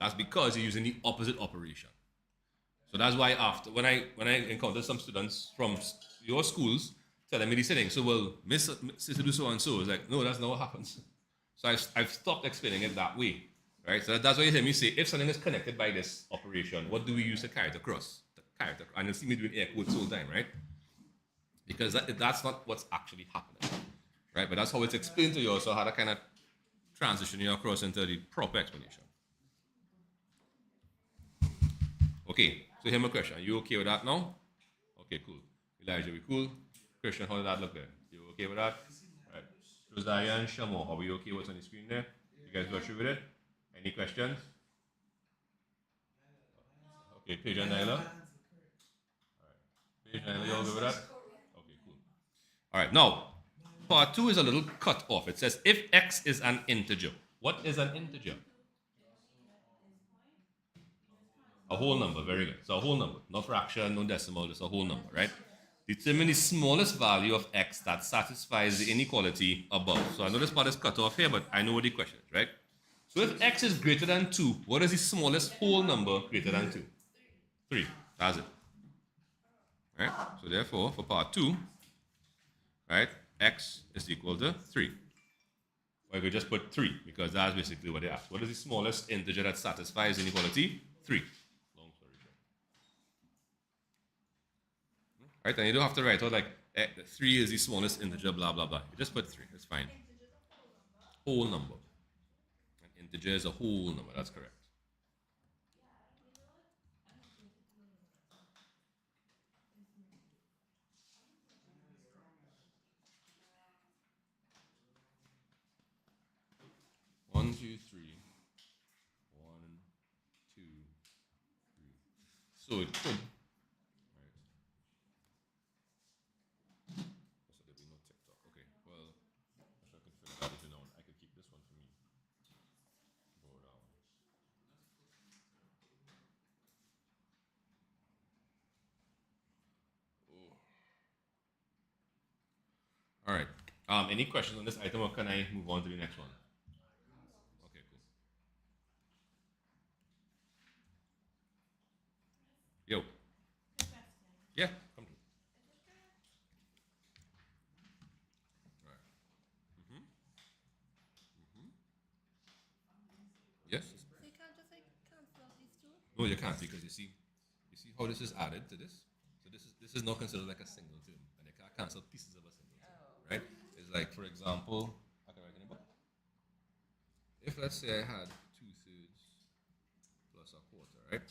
That's because you're using the opposite operation. So that's why after, when I encounter some students from your schools telling me these things, so well, Miss Sister do so and so, it's like, no, that's not what happens. So I've stopped explaining it that way. Right? So that's why you hear me say, if something is connected by this operation, what do we use to carry it across? And you'll see me doing air quotes all the time, right? Because that's not what's actually happening, right? But that's how it's explained to you, so how to kind of transition you across into the proper explanation. Okay, so here's my question. Are you okay with that now? Okay, cool. Elijah, we cool? Christian, how did that look there? You okay with that? All right. Josiah and Shamo, are we okay with what's on the screen there? You guys go through with it? Any questions? Okay, Paige and Nyla? All right. Paige and Nyla, you all good with that? Okay, cool. All right, now, part 2 is a little cut off. It says, if x is an integer. What is an integer? A whole number, very good. So a whole number, no fraction, no decimal, just a whole number, right? Determine the smallest value of x that satisfies the inequality above. So I know this part is cut off here, but I know what the question is, right? So if x is greater than 2, what is the smallest whole number greater than 2? 3. That's it. Right? So therefore, for part 2, right, x is equal to 3. Or you could just put 3, because that's basically what they asked. What is the smallest integer that satisfies inequality? 3. Long story short. right? And you don't have to write out like 3 is the smallest integer, blah, blah, blah. You just put 3. It's fine. Whole number. An integer is a whole number. That's correct. One, two, three. 1, 2, 3. So it could. Right. So there'll be no TikTok. Okay. Well, if I could figure that out now, I could keep this one for me. Go down. All right. Any questions on this item, or can I move on to the next one? Okay, cool. Yo. Yeah. Come to. All right. Mm-hmm. Yes. So you can't just like cancel out these two? No, you can't because you see how this is added to this. So this is not considered like a single term, and you can't cancel pieces of a single term, right? It's like, for example, I can write in a book. If let's say I had 2/3 plus a quarter, right?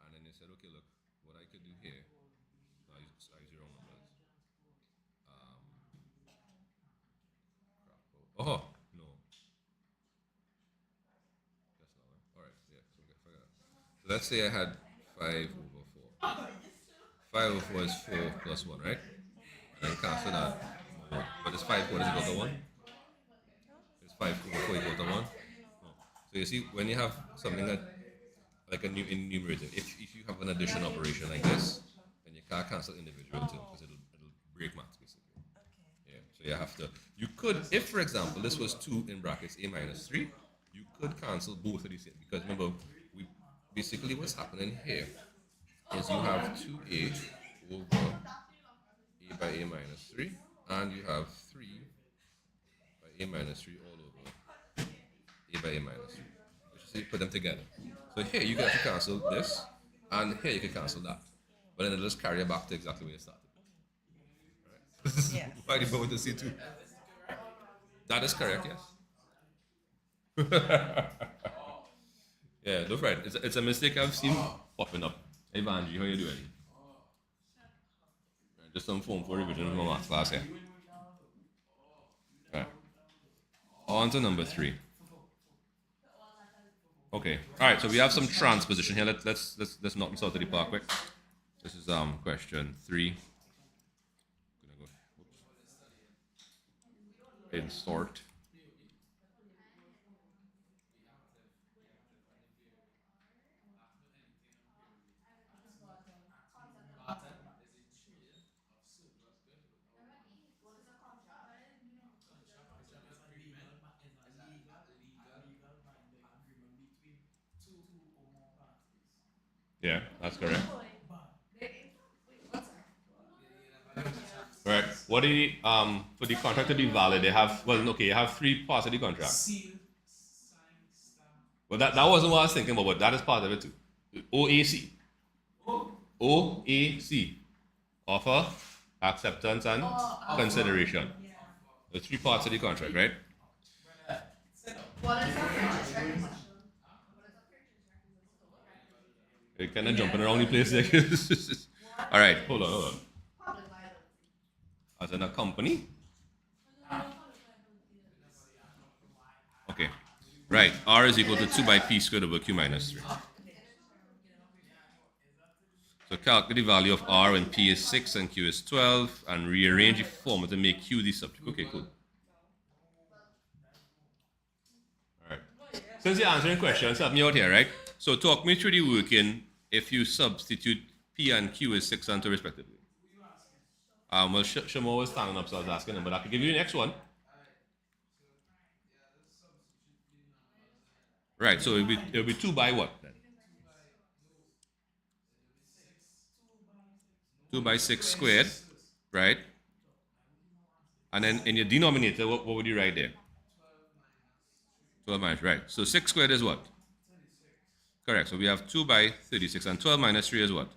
And then they said, okay, look, what I could do here. I use your own numbers. Oh no, that's not right. All right, yeah, so we got figure out. So let's say I had 5/4. 5/4 is 4 plus 1, right? And then cancel that. But it's 5/4 is equal to 1. It's 5/4 equal to 1. No. So you see, when you have something that like a new in numerator, if you have an addition operation like this, then you can't cancel individual terms because it'll break maths basically. Yeah. So you have to. You could, if for example this was 2 in brackets a minus 3, you could cancel both of these things because remember we basically what's happening here is you have 2a over a by a minus 3, and you have 3 by a minus 3 all over a by a minus 3. So you put them together. So here you can actually cancel this, and here you can cancel that. But then it'll just carry you back to exactly where you started. Right? This is why you go with the C2. That is correct, yes. Yeah, that's right. It's a mistake I've seen popping up. Hey, Vanji, how you doing? Right, just some form for revision of my math class here. Right. On to number 3. Okay. All right. So we have some transposition here. Let's knock this out of the park quick. This is question 3. Gonna go. In sort. Yeah, that's correct. All right. What do you, for the contract to be valid? They have okay. You have 3 parts of the contract. Well, that wasn't what I was thinking about, but that is part of it too. OAC. OAC. Offer, acceptance, and consideration. The 3 parts of the contract, right? What is that? You're kind of jumping around the place there. All right, hold on. As in a company. Okay. Right. R is equal to 2 by P squared over Q minus 3. So calculate the value of R when P is 6 and Q is 12 and rearrange the formula to make Q the subject. Okay, cool. All right. Since you're answering questions, help me out here, right? So talk me through the working if you substitute P and Q as 6 and 2 respectively. Well, Shamo was standing up, so I was asking him, but I could give you the next one. Right, so it'll be 2 by what then? 2 by 6 squared, right? And then in your denominator, what would you write there? 12 minus, right. So 6 squared is what? Correct. So we have 2 by 36, and 12 minus 3 is what?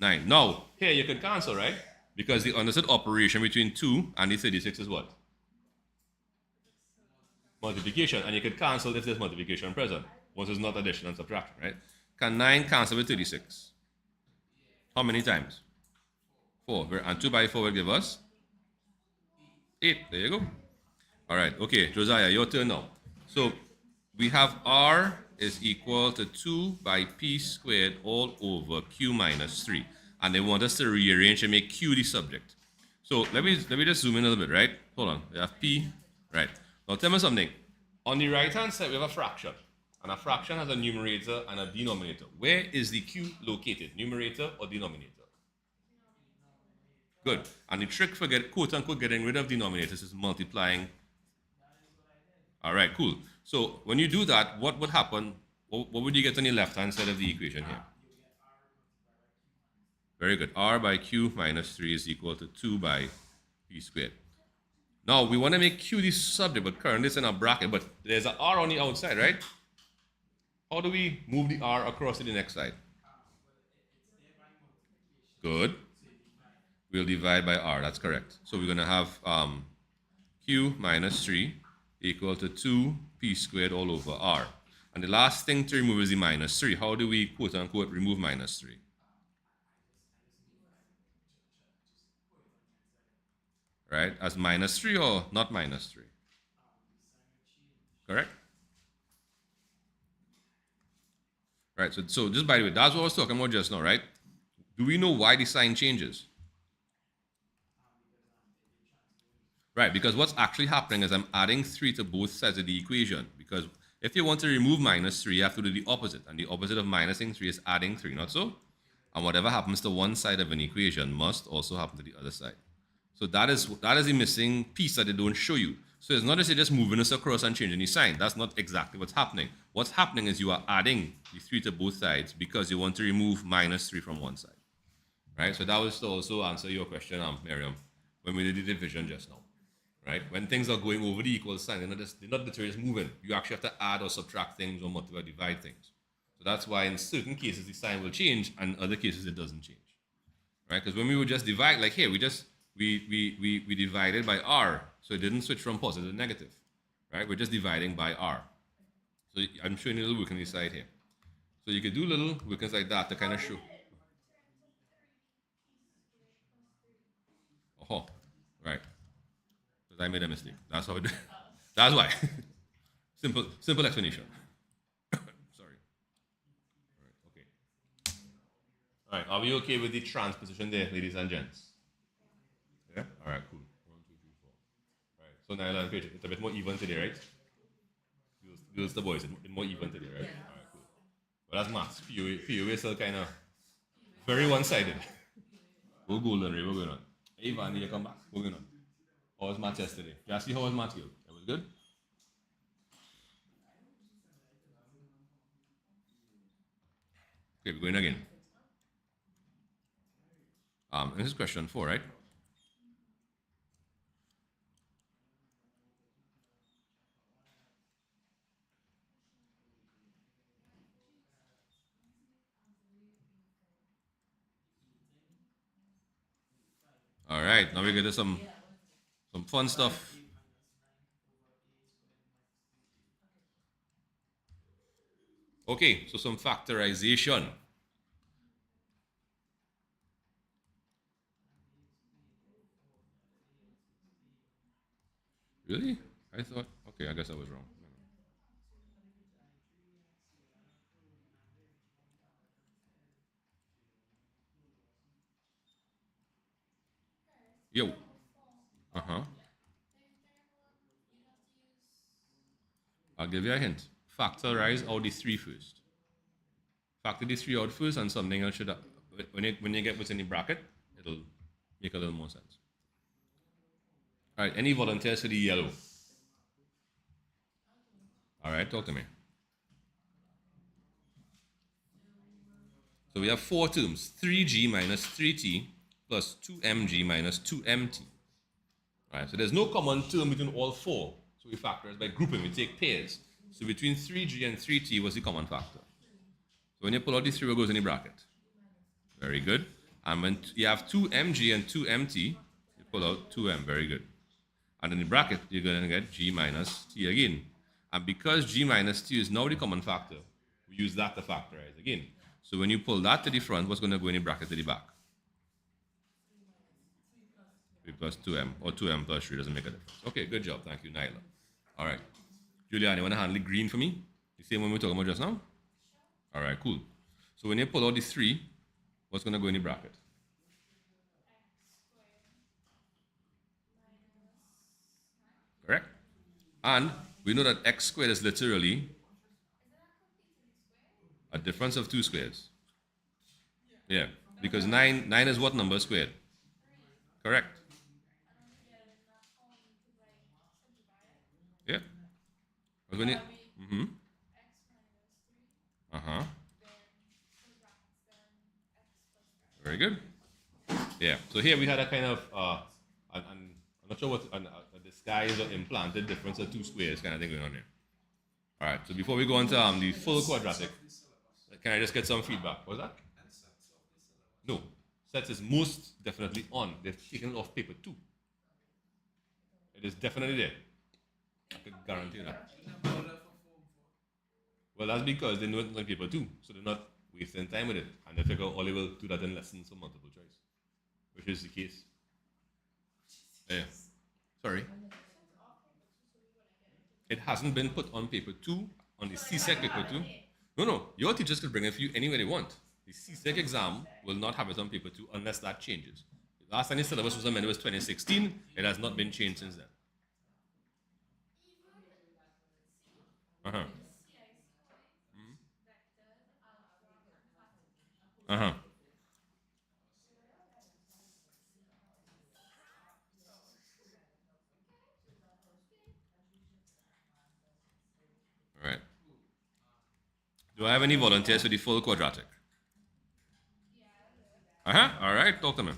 9. Now, here you could cancel, right? Because the understood operation between 2 and the 36 is what? Multiplication. And you could cancel if there's multiplication present. Once it's not addition and subtraction, right? Can 9 cancel with 36? How many times? 4. And 2 by 4 will give us 8. There you go. All right. Okay, Josiah, your turn now. So we have R is equal to 2 by P squared all over Q minus 3. And they want us to rearrange and make Q the subject. So let me just zoom in a little bit, right? Hold on. We have P. Right. Now tell me something. On the right-hand side, we have a fraction. And a fraction has a numerator and a denominator. Where is the Q located? Numerator or denominator? Good. And the trick for quote unquote getting rid of denominators is multiplying. All right, cool. So when you do that, what would happen? What would you get on the left-hand side of the equation here? Very good. R by Q minus 3 is equal to 2 by P squared. Now, we want to make Q the subject, but currently it's in a bracket, but there's an R on the outside, right? How do we move the R across to the next side? Good. We'll divide by R, that's correct. So we're going to have Q minus 3 equal to 2P squared all over R. And the last thing to remove is the minus 3. How do we, quote unquote, remove minus 3? Right? As minus 3 or not minus 3? Correct? Right, so just by the way, that's what I was talking about just now, right? Do we know why the sign changes? Right, because what's actually happening is I'm adding 3 to both sides of the equation. Because if you want to remove minus 3, you have to do the opposite. And the opposite of minusing 3 is adding 3, not so? And whatever happens to one side of an equation must also happen to the other side. So that is the missing piece that they don't show you. So it's not as you're just moving this across and changing the sign. That's not exactly what's happening. What's happening is you are adding the 3 to both sides because you want to remove minus 3 from one side. Right? So that was to also answer your question, Miriam, when we did the division just now. Right? When things are going over the equal sign, they're not literally just moving. You actually have to add or subtract things or multiply or divide things. So that's why in certain cases the sign will change and other cases it doesn't change. Right? Because when we would just divide, like here, we divided by R, so it didn't switch from positive to negative. Right? We're just dividing by R. So I'm showing you a little work on the side here. So you could do little workings like that to kind of show. Oh, right. Because I made a mistake. That's how it. That's why. Simple explanation. Sorry. All right. Okay. All right. Are we okay with the transposition there, ladies and gents? Yeah. All right. Cool. 1, 2, 3, 4. All right. So Nyla and Paige, it's a bit more even today, right? Girls to boys, it's a bit more even today, right? All right. Cool. Well, that's maths. POA is still kind of very one-sided. We're golden, right? We're going on. Hey, Ivan, did you come back? We're going on. How was math yesterday? You see how was math, girl? It was good? Okay, we're going again. This is question 4, right? All right, now we get to some fun stuff. Okay, so some factorization. Really? I thought, okay, I guess I was wrong. Yo. Uh-huh. I'll give you a hint. Factorize out the 3 first. Factor the 3 out first and something else should, when you get what's in the bracket, it'll make a little more sense. All right, any volunteers for the yellow? All right, talk to me. So we have 4 terms, 3g minus 3t plus 2mg minus 2mt. All right, so there's no common term between all 4. So we factorize by grouping, we take pairs. So between 3g and 3t, what's the common factor? So when you pull out the 3, what goes in the bracket? Very good. And when you have 2mg and 2mt, you pull out 2m. Very good. And in the bracket, you're going to get g minus t again. And because g minus t is now the common factor, we use that to factorize again. So when you pull that to the front, what's going to go in the bracket to the back? 3 plus 2m, or 2m plus 3 doesn't make a difference. Okay, good job. Thank you, Nyla. All right. Juliana, you want to handle the green for me? The same one we were talking about just now? All right, cool. So when you pull out the 3, what's going to go in the bracket? Correct? And we know that x squared is literally a difference of 2 squares. Yeah, because 9 is what number squared? Correct. Yeah. When it, uh-huh. Very good. Yeah. So here we had a kind of, I'm not sure what, a disguised or implanted difference of 2 squares kind of thing going on here. All right. So before we go on to the full quadratic, can I just get some feedback? What was that? No. Sets is most definitely on. They've taken it off paper 2. It is definitely there. I can guarantee that. Well, that's because they know it's on paper 2, so they're not wasting time with it. And they figure all they will do that in lessons or multiple choice, which is the case. Yeah. Sorry. It hasn't been put on paper 2, on the CSEC paper 2. No. Your teachers could bring it for you anywhere they want. The CSEC exam will not have it on paper 2 unless that changes. The last time the syllabus was amended was 2016. It has not been changed since then. Uh-huh. Uh-huh. All right. Do I have any volunteers for the full quadratic? Uh-huh. All right. Talk to me.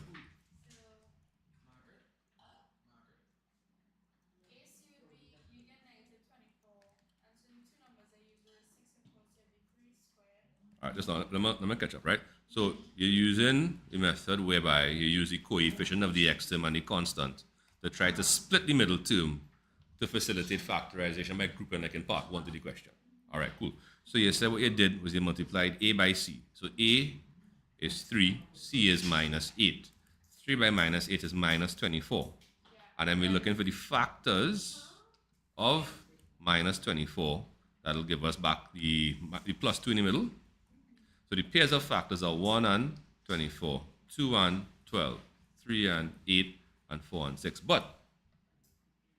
All right, just now, let me catch up, right? So you're using a method whereby you use the coefficient of the x term and the constant to try to split the middle term to facilitate factorization by grouping like in part 1 to the question. All right, cool. So you said what you did was you multiplied a by c. So a is 3, c is minus 8. 3 by minus 8 is minus 24. And then we're looking for the factors of minus 24. That'll give us back the plus 2 in the middle. So the pairs of factors are 1 and 24, 2 and 12, 3 and 8, and 4 and 6. But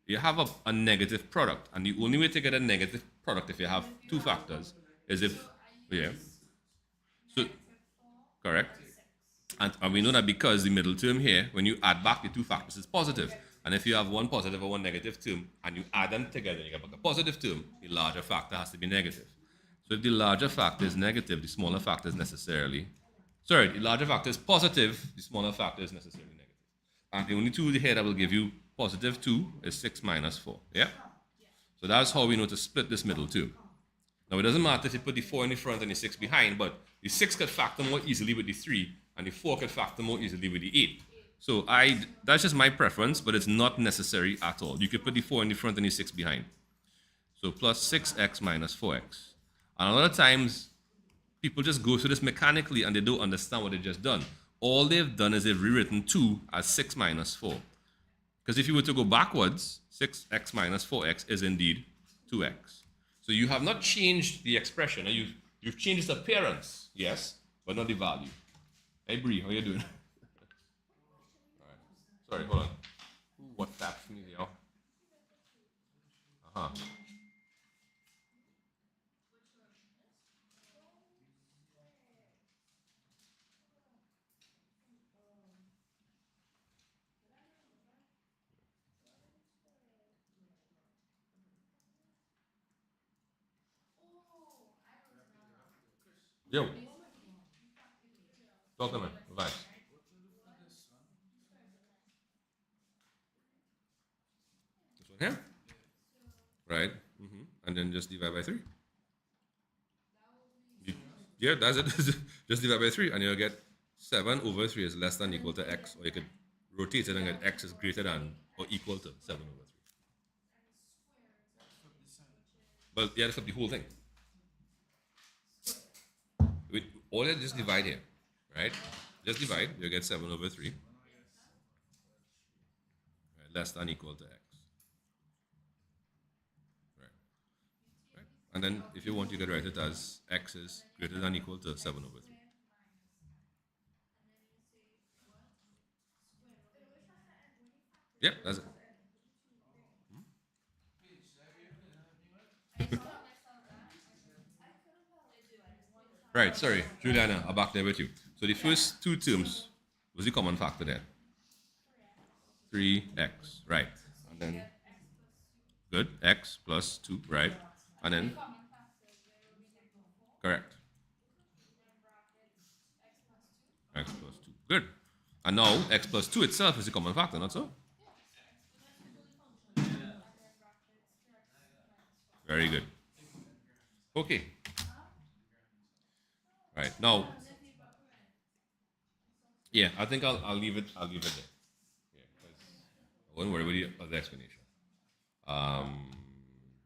you have a negative product, and the only way to get a negative product if you have 2 factors is if, yeah. So, correct. And we know that because the middle term here, when you add back the 2 factors, is positive. And if you have one positive or one negative term, and you add them together, you get back a positive term, the larger factor has to be negative. So if the larger factor is negative, the smaller factor is necessarily, the larger factor is positive, the smaller factor is necessarily negative. And the only two here that will give you positive 2 is 6 minus 4. Yeah? So that's how we know to split this middle term. Now it doesn't matter if you put the 4 in the front and the 6 behind, but the 6 could factor more easily with the 3, and the 4 could factor more easily with the 8. So that's just my preference, but it's not necessary at all. You could put the 4 in the front and the 6 behind. So plus 6x minus 4x. And a lot of times, people just go through this mechanically and they don't understand what they've just done. All they've done is they've rewritten 2 as 6 minus 4. Because if you were to go backwards, 6x minus 4x is indeed 2x. So you have not changed the expression. You've changed its appearance, yes, but not the value. Hey, Bree, how you doing? All right. Sorry, hold on. What taps me here? Uh-huh. Yo. Talk to me. Advice. This one here? Right. And then just divide by 3. Yeah, that's it. Just divide by 3 and you'll get 7 over 3 is less than or equal to x, or you could rotate it and get x is greater than or equal to 7 over 3. But you have to flip the whole thing. All you just divide here, right? Just divide, you get 7 over 3, right? Less than or equal to x. Right. Right. And then if you want, you could write it as x is greater than or equal to 7 over 3. Yep, that's it. Right, sorry, Juliana, I'm back there with you. So the first two terms, what's the common factor there? 3x, right. And then, good, x plus 2, right. And then, correct, x plus 2, good. And now, x plus 2 itself is the common factor, not so? Very good. Okay. Right, now, yeah, I think I'll leave it there. Yeah, 'cause I won't worry about the explanation.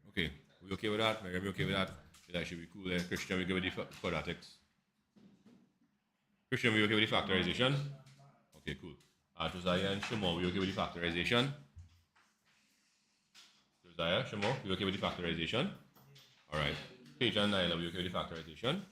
Okay, we okay with that? Mary, we okay with that? That should be cool there. Christian, we good with the quadratics? Christian, we okay with the factorization? Okay, cool. Josiah and Shimo, we okay with the factorization? Josiah, Shimo, we okay with the factorization? All right. Paige and Nyla, we okay with the factorization?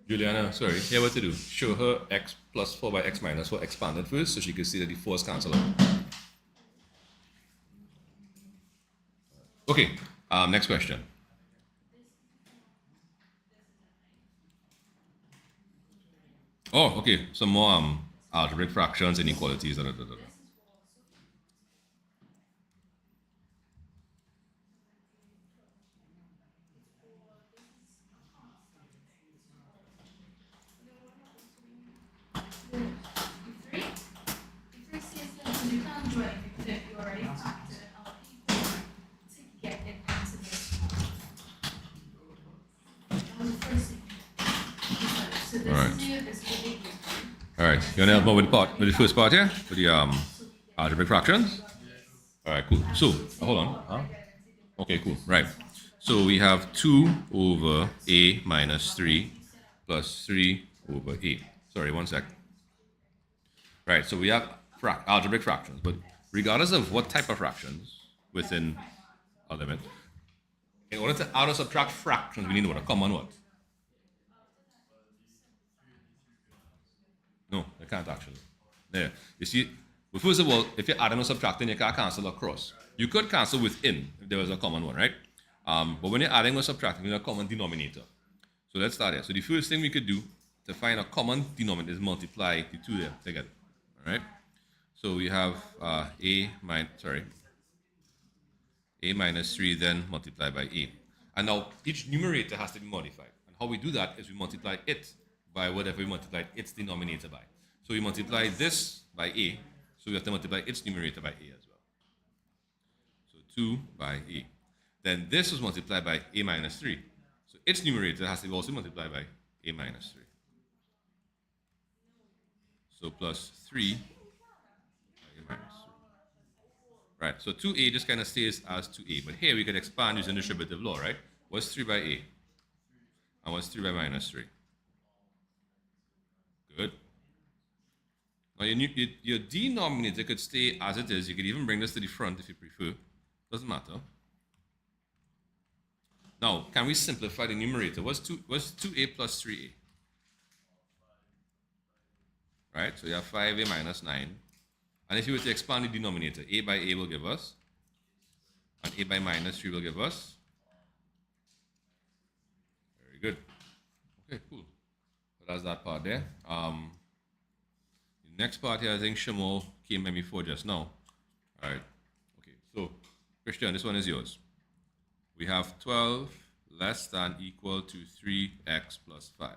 Juliana, sorry, here what to do. Show her x plus 4 by x minus 4 expanded first so she can see that the 4's cancel out. Okay, next question. Oh, okay, some more algebraic fractions, inequalities, da, da, da, da. All right. All right. You want to help me with the first part here? With the algebraic fractions? All right, cool. So, hold on. Huh? Okay, cool. Right. So we have 2 over a minus 3 plus 3 over a. Sorry, one sec. Right, so we have algebraic fractions, but regardless of what type of fractions within a limit, in order to add or subtract fractions, we need what? A common what? No, I can't actually. There. You see, well, first of all, if you're adding or subtracting, you can't cancel across. You could cancel within if there was a common one, right? But when you're adding or subtracting, you need a common denominator. So let's start here. So the first thing we could do to find a common denominator is multiply the two there together. All right. So we have a minus 3 then multiplied by a. And now each numerator has to be modified. And how we do that is we multiply it by whatever we multiply its denominator by. So we multiply this by a, so we have to multiply its numerator by a as well. So 2 by a. Then this was multiplied by a minus 3. So its numerator has to be also multiplied by a minus 3. So plus 3 by a minus 3. Right, so 2a just kind of stays as 2a. But here we can expand using distributive law, right? What's 3 by a? And what's 3 by minus 3? Good. Now your denominator could stay as it is. You could even bring this to the front if you prefer. Doesn't matter. Now, can we simplify the numerator? What's 2a plus 3a? right? So you have 5a minus 9. And if you were to expand the denominator, a by a will give us, and a by minus 3 will give us. Very good. Okay, cool. So that's that part there. The next part here, I think Shamo came at me for just now. All right. Okay, so Christian, this one is yours. We have 12 less than equal to 3x plus 5.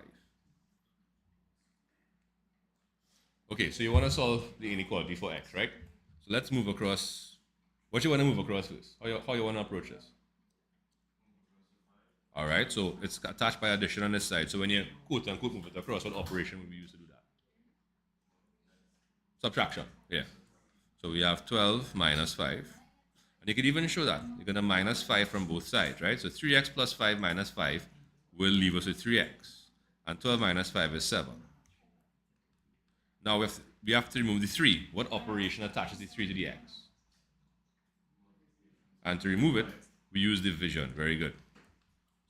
Okay, so you want to solve the inequality for x, right? So let's move across. What you want to move across first? How you want to approach this? All right, so it's attached by addition on this side. So when you quote unquote move it across, what operation would we use to do that? Subtraction, yeah. So we have 12 minus 5. And you could even show that. You're going to minus 5 from both sides, right? So 3x plus 5 minus 5 will leave us with 3x. And 12 minus 5 is 7. Now we have to remove the 3. What operation attaches the 3 to the x? And to remove it, we use division. Very good.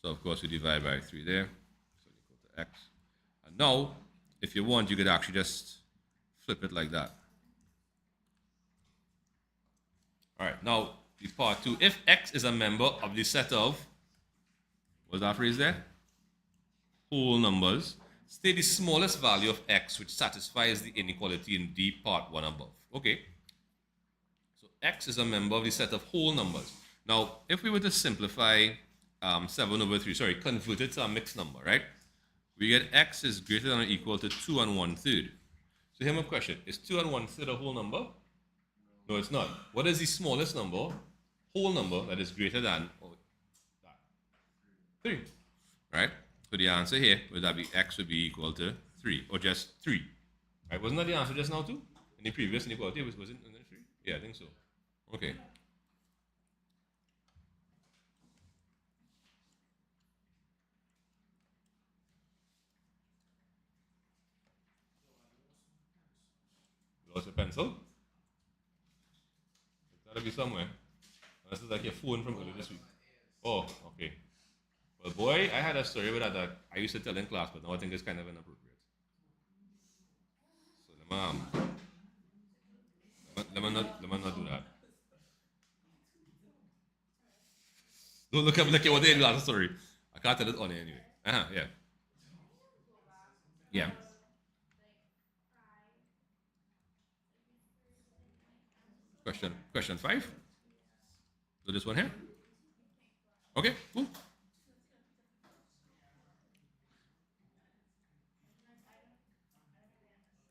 So of course we divide by 3 there. So equal to x. And now, if you want, you could actually just flip it like that. All right, now the part 2. If x is a member of the set of, what's that phrase there? Whole numbers. State the smallest value of x which satisfies the inequality in the part 1 above. Okay. So x is a member of the set of whole numbers. Now, if we were to simplify 7 over 3, convert it to a mixed number, right? We get x is greater than or equal to 2 and 1/3. So here's my question. Is 2 and 1/3 a whole number? No, it's not. What is the smallest number, whole number, that is greater than that? 3, right? So the answer here would that be x would be equal to 3, or just 3. Right? Wasn't that the answer just now too? In the previous inequality, was it in the 3? Yeah, I think so. Okay. You lost your pencil? It's gotta be somewhere. This is like your phone from earlier this week. Oh, okay. Well, boy, I had a story with that I used to tell in class, but now I think it's kind of inappropriate. So let me not do that. Don't look at me like you want to hear the last story. I can't tell it on it anyway. Yeah. Yeah. Question 5. So this one here. Okay, cool.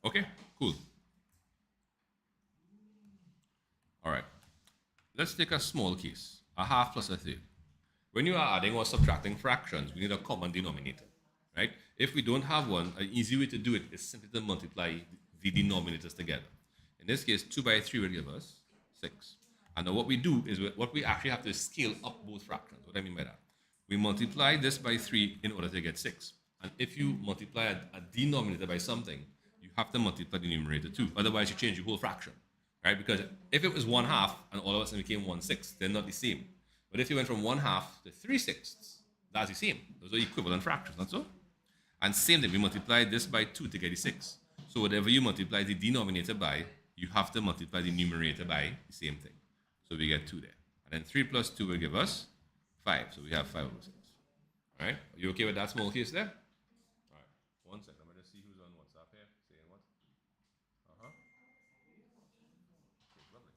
Okay, cool. All right. Let's take a small case. A half plus a third. When you are adding or subtracting fractions, we need a common denominator, right? If we don't have one, an easy way to do it is simply to multiply the denominators together. In this case, 2 by 3 will give us 6. And now what we do is what we actually have to scale up both fractions. What do I mean by that? We multiply this by 3 in order to get 6. And if you multiply a denominator by something, you have to multiply the numerator too. Otherwise, you change the whole fraction, right? Because if it was 1/2 and all of a sudden became 1/6, they're not the same. But if you went from 1/2 to 3/6, that's the same. Those are equivalent fractions, not so? And same thing, we multiply this by 2 to get the 6. So whatever you multiply the denominator by, you have to multiply the numerator by the same thing. So we get 2 there. And then 3 plus 2 will give us 5. So we have 5 over 6. All right? Are you okay with that small case there? All right. 1 second. I'm going to see who's on WhatsApp here saying what. Uh-huh. Okay, lovely.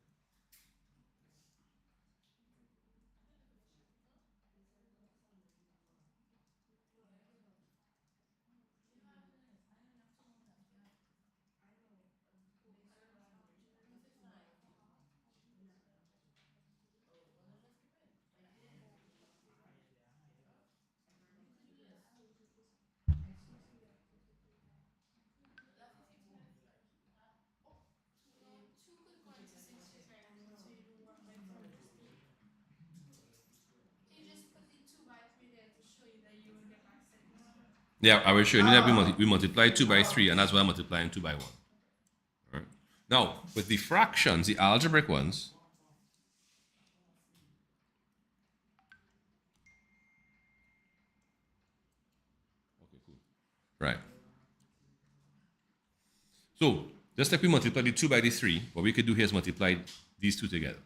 Yeah, I will show you that we multiply 2 by 3, and that's why I'm multiplying 2 by 1. All right. Now, with the fractions, the algebraic ones, okay, cool. Right. So just like we multiply the 2 by the 3, what we could do here is multiply these two together.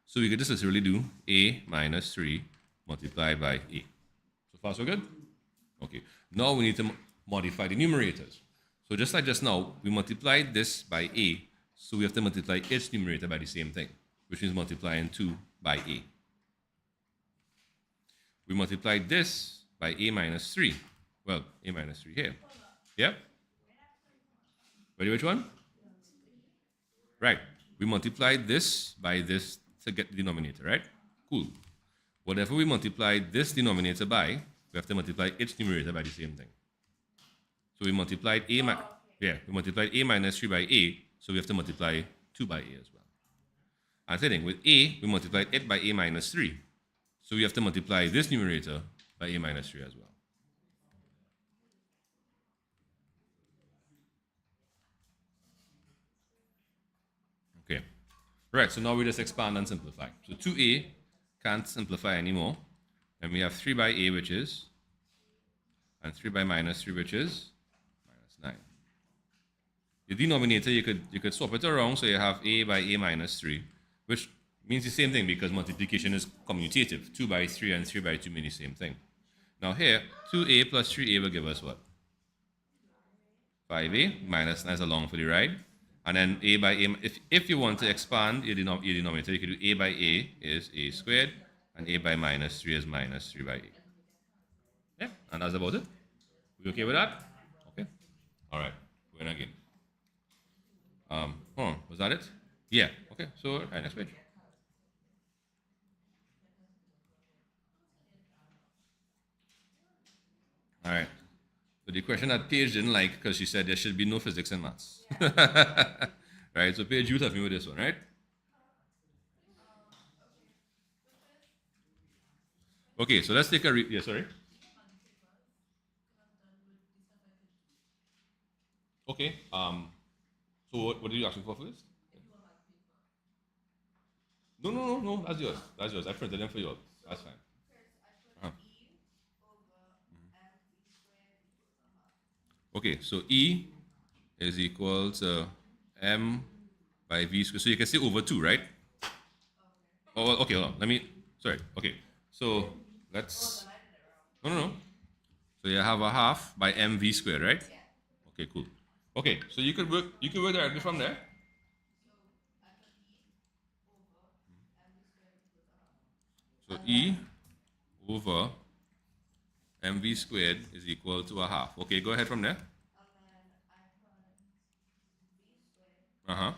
So we could just literally do a minus 3 multiplied by a. So far, so good? Okay. Now we need to modify the numerators. So just like just now, we multiplied this by a, so we have to multiply its numerator by the same thing, which means multiplying 2 by a. We multiplied this by a minus 3. Well, a minus 3 here. Yep. Ready, which one? Right. We multiplied this by this to get the denominator, right? Cool. Whatever we multiplied this denominator by, we have to multiply its numerator by the same thing. So we multiplied we multiplied a minus 3 by a, so we have to multiply 2 by a as well. And same thing with a, we multiplied it by a minus 3. So we have to multiply this numerator by a minus 3 as well. Okay. Right, so now we just expand and simplify. So 2a can't simplify anymore. And we have 3 by a, which is, and 3 by minus 3, which is minus 9. The denominator, you could swap it around, so you have a by a minus 3, which means the same thing because multiplication is commutative. 2 by 3 and 3 by 2 mean the same thing. Now here, 2a plus 3a will give us what? 5a minus 9 is along for the ride. And then a by a, if you want to expand your denominator, you can do a by a is a squared, and a by minus 3 is minus 3 by a. Yeah, and that's about it. We okay with that? Okay. All right, going again. Was that it? Yeah. Okay, so next page. All right. So the question that Paige didn't like because she said there should be no physics and maths. Right, so Paige, you help me with this one, right? Okay, so let's take a yeah, sorry. Okay. So what are you asking for first? No. That's yours. That's yours. I printed them for you all. That's fine. Uh-huh. Okay, so E is equal to M by V squared. So you can say over 2, right? Oh, well, okay, hold on. Sorry. Okay, so let's, no. So you have a half by MV squared, right? Okay, cool. Okay, so you could work directly from there. So E over MV squared is equal to a half. Okay, go ahead from there. Uh-huh.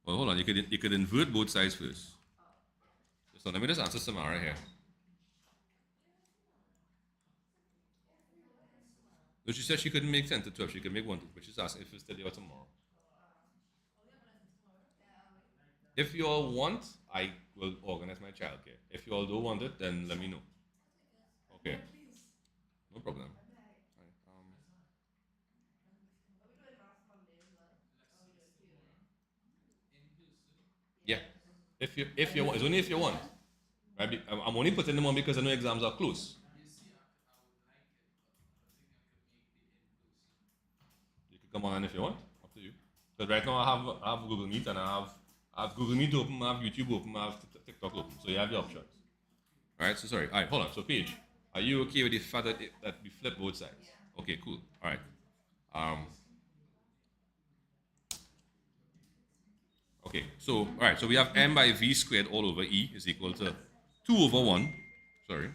Well, hold on. You could invert both sides first. So let me just answer Samara here. So she said she couldn't make 10 to 12. She could make 1 to 12, but she's asking if it's today or tomorrow. If you all want, I will organize my childcare. If you all don't want it, then let me know. Okay. No problem. Yeah. If you want, it's only if you want. Right? I'm only putting them on because I know exams are close. You could come on if you want. Up to you. Because right now I have Google Meet and I have Google Meet open, I have YouTube open, I have TikTok open. So you have the options. All right. So sorry. All right. Hold on. So Paige, are you okay with the fact that we flip both sides? Okay. Cool. All right. Okay, so all right, so we have m by v squared all over e is equal to 2 over 1. Sorry.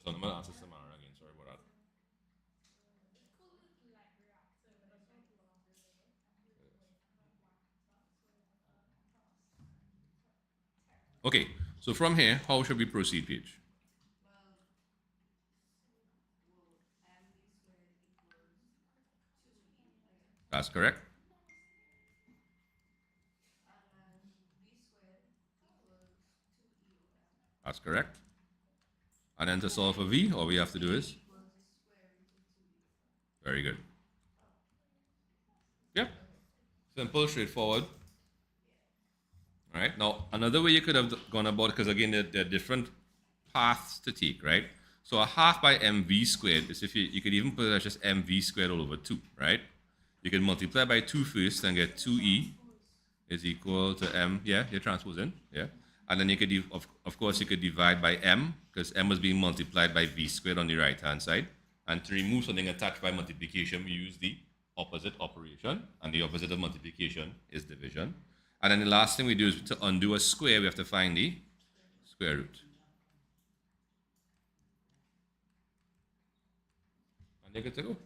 So I'm gonna answer Samara again. Sorry about that. Okay, so from here, how should we proceed, Paige? That's correct. That's correct. And then to solve for v, all we have to do is very good. Yep. Simple, straightforward. All right. Now, another way you could have gone about, because again, there are different paths to take, right? So a half by mv squared is if you could even put it as just mv squared all over 2, right? You can multiply by 2 first and get 2e is equal to m, yeah, you're transposing, yeah. And then you could, of course, you could divide by m, because m was being multiplied by v squared on the right-hand side. And to remove something attached by multiplication, we use the opposite operation, and the opposite of multiplication is division. And then the last thing we do is to undo a square, we have to find the square root. And you're good to go,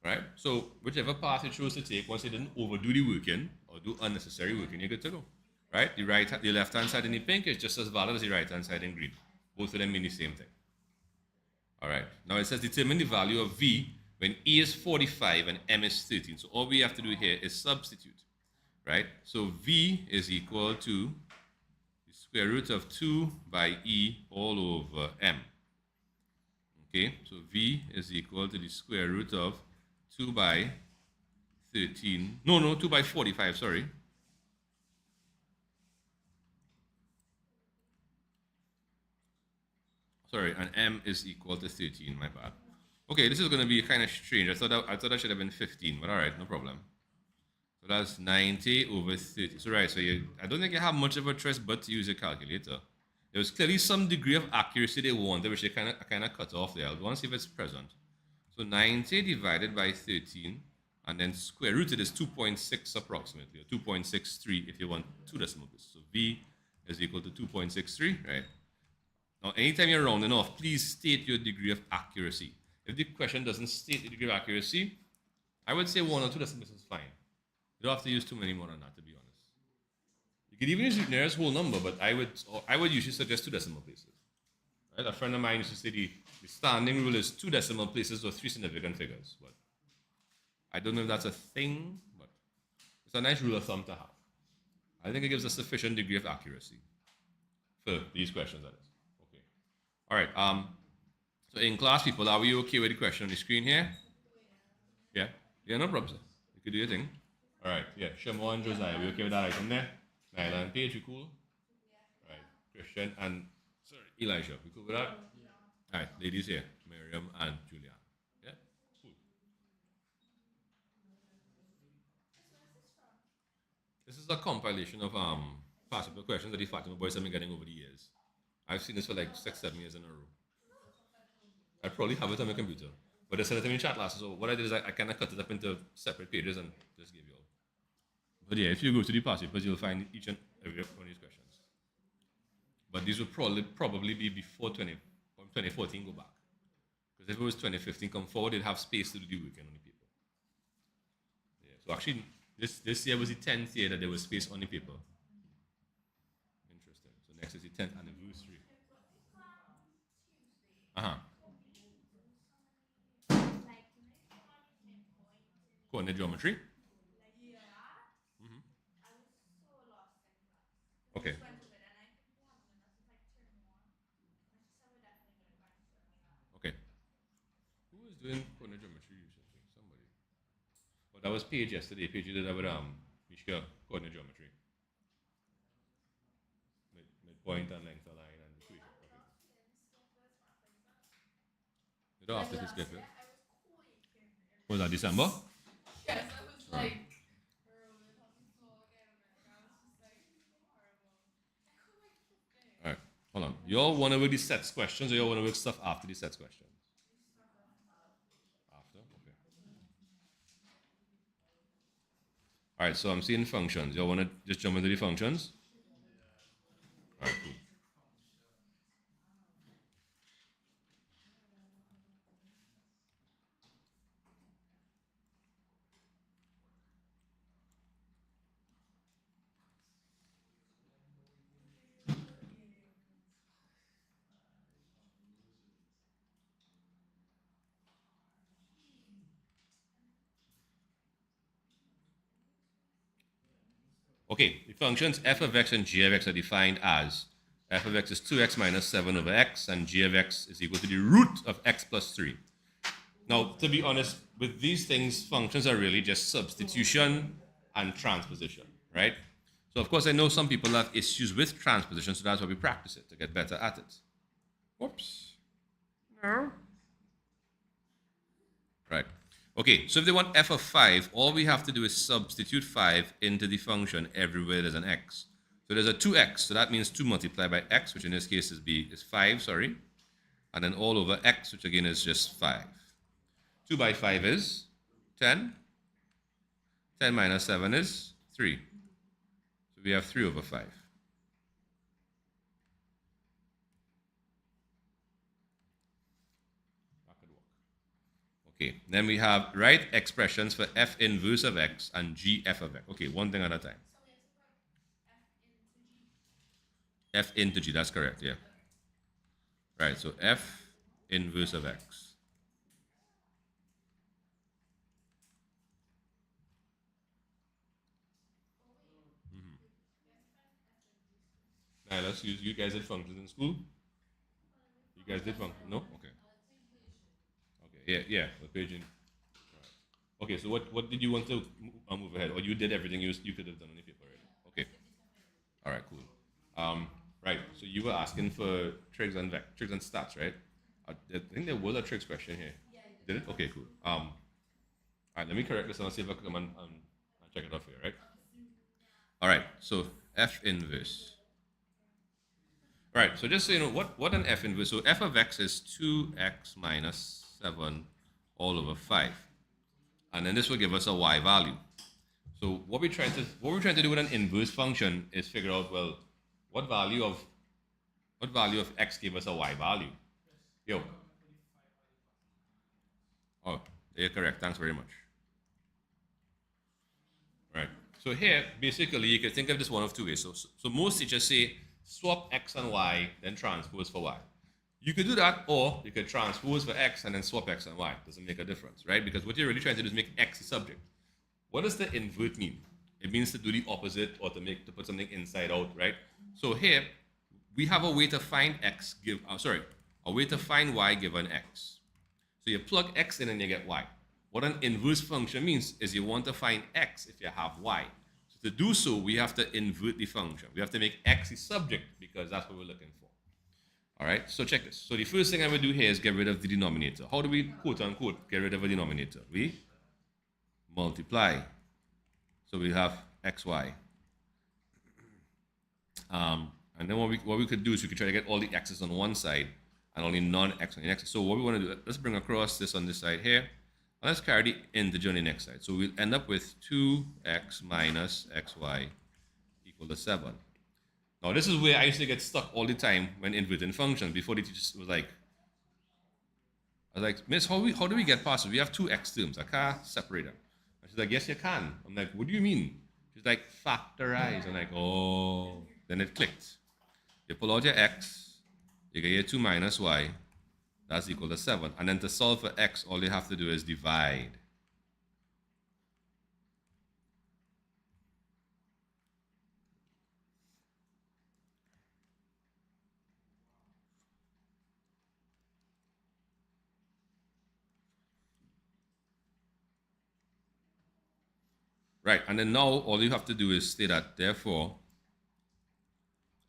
right? So whichever path you choose to take, once you didn't overdo the working or do unnecessary working, you're good to go, right? The left-hand side in the pink is just as valid as the right-hand side in green. Both of them mean the same thing. All right, now it says determine the value of v when e is 45 and m is 13. So all we have to do here is substitute, right? So v is equal to the square root of 2 by e all over m. Okay, so v is equal to the square root of 2 by 13. No, 2 by 45, sorry. Sorry, and m is equal to 13, my bad. Okay, this is going to be kind of strange. I thought that should have been 15, but all right, no problem. So that's 90 over 30. So right, so I don't think you have much of a choice but to use a calculator. There was clearly some degree of accuracy they wanted, which they kind of cut off there. I want to see if it's present. So 90 divided by 13, and then square rooted is 2.6 approximately, or 2.63 if you want 2 decimal places. So v is equal to 2.63, right? Now, anytime you're rounding off, please state your degree of accuracy. If the question doesn't state the degree of accuracy, I would say 1 or 2 decimal places is fine. You don't have to use too many more than that, to be honest. You could even use the nearest whole number, but I would usually suggest 2 decimal places. Right? A friend of mine used to say the standing rule is 2 decimal places or 3 significant figures. But I don't know if that's a thing, but it's a nice rule of thumb to have. I think it gives a sufficient degree of accuracy for these questions, that is. Okay. All right. So in class, people, are we okay with the question on the screen here? Yeah? Yeah, no problem, sir. You could do your thing. All right, yeah. Shamo and Josiah, we okay with that item there? Nyla and Paige, you cool? All right. Christian and Elijah, we cool with that? All right, ladies here, Miriam and Julian. Yeah? Cool. This is a compilation of past paper questions that the Fatima boys have been getting over the years. I've seen this for like 6-7 years in a row. I probably have it on my computer. But I sent it to me in chat last, so what I did is I kind of cut it up into separate pages and just give you all. But yeah, if you go to the past papers, you'll find each and every one of these questions. But these will probably be before 2014 go back. Because if it was 2015 come forward, they'd have space to do the weekend on the paper. Yeah, so actually, this year was the 10th year that there was space on the paper. Interesting. So next is the 10th anniversary. Uh-huh. Coordinate geometry? Okay. Okay. Who was doing coordinate geometry recently? Somebody. Well, that was Paige yesterday. Paige did that with Mishka coordinate geometry. Midpoint and length of line and equation. Okay. You don't have to skip it. Was that December? Yes, I was like, All right. Hold on. You all want to work the sets questions or you all want to work stuff after the sets questions? After? Okay. All right, so I'm seeing functions. You all want to just jump into the functions? All right, cool. Okay, the functions f of x and g of x are defined as f of x is 2x minus 7 over x, and g of x is equal to the root of x plus 3. Now, to be honest, with these things, functions are really just substitution and transposition, right? So, of course, I know some people have issues with transposition, so that's why we practice it to get better at it. Whoops. No. Right. Okay, so if they want f of 5, all we have to do is substitute 5 into the function everywhere there's an x. So there's a 2x, so that means 2 multiplied by x, which in this case is 5, sorry. And then all over x, which again is just 5. 2 by 5 is 10. 10 minus 7 is 3. So we have 3 over 5. Okay, then we have write expressions for f inverse of x and g f of x. Okay, one thing at a time. F into g, that's correct, yeah. Right, so f inverse of x. Now let's use, you guys did functions in school? You guys did functions? No? Okay. Okay, yeah, what page in? Okay, so what did you want to move ahead? Or you did everything you could have done on the paper already? Okay. All right, cool. Right, so you were asking for trigs and stats, right? I think there was a trigs question here. Did it? Okay, cool. All right, let me correct this and I'll see if I can come and check it off here, right? All right, so f inverse. All right, so just so you know, what an f inverse, so f of x is 2x minus 7 all over 5. And then this will give us a y value. So what we're trying to do with an inverse function is figure out, well, what value of x gave us a y value? Yo. Oh, you're correct. Thanks very much. Right. So here, basically, you can think of this one of two ways. So most teachers say swap x and y, then transpose for y. You could do that, or you could transpose for x and then swap x and y. Doesn't make a difference, right? Because what you're really trying to do is make x the subject. What does the invert mean? It means to do the opposite or to put something inside out, right? So here, we have a way to find a way to find y given x. So you plug x in and you get y. What an inverse function means is you want to find x if you have y. So to do so, we have to invert the function. We have to make x the subject because that's what we're looking for. All right, so check this. So the first thing I would do here is get rid of the denominator. How do we, quote unquote, get rid of a denominator? We multiply. So we have xy. And then what we could do is we could try to get all the x's on one side and only non-x on the next. So what we want to do, let's bring across this on this side here. And let's carry the integer on the next side. So we'll end up with 2x minus xy equal to 7. Now this is where I used to get stuck all the time when inverting functions. Before the teacher was like, I was like, Miss, how do we get past it? We have two x terms. I can't separate them. And she's like, yes, you can. I'm like, what do you mean? She's like, factorize. I'm like, oh. Then it clicked. You pull out your x, you get your 2 minus y. That's equal to 7. And then to solve for x, all you have to do is divide. Right, and then now all you have to do is say that, therefore,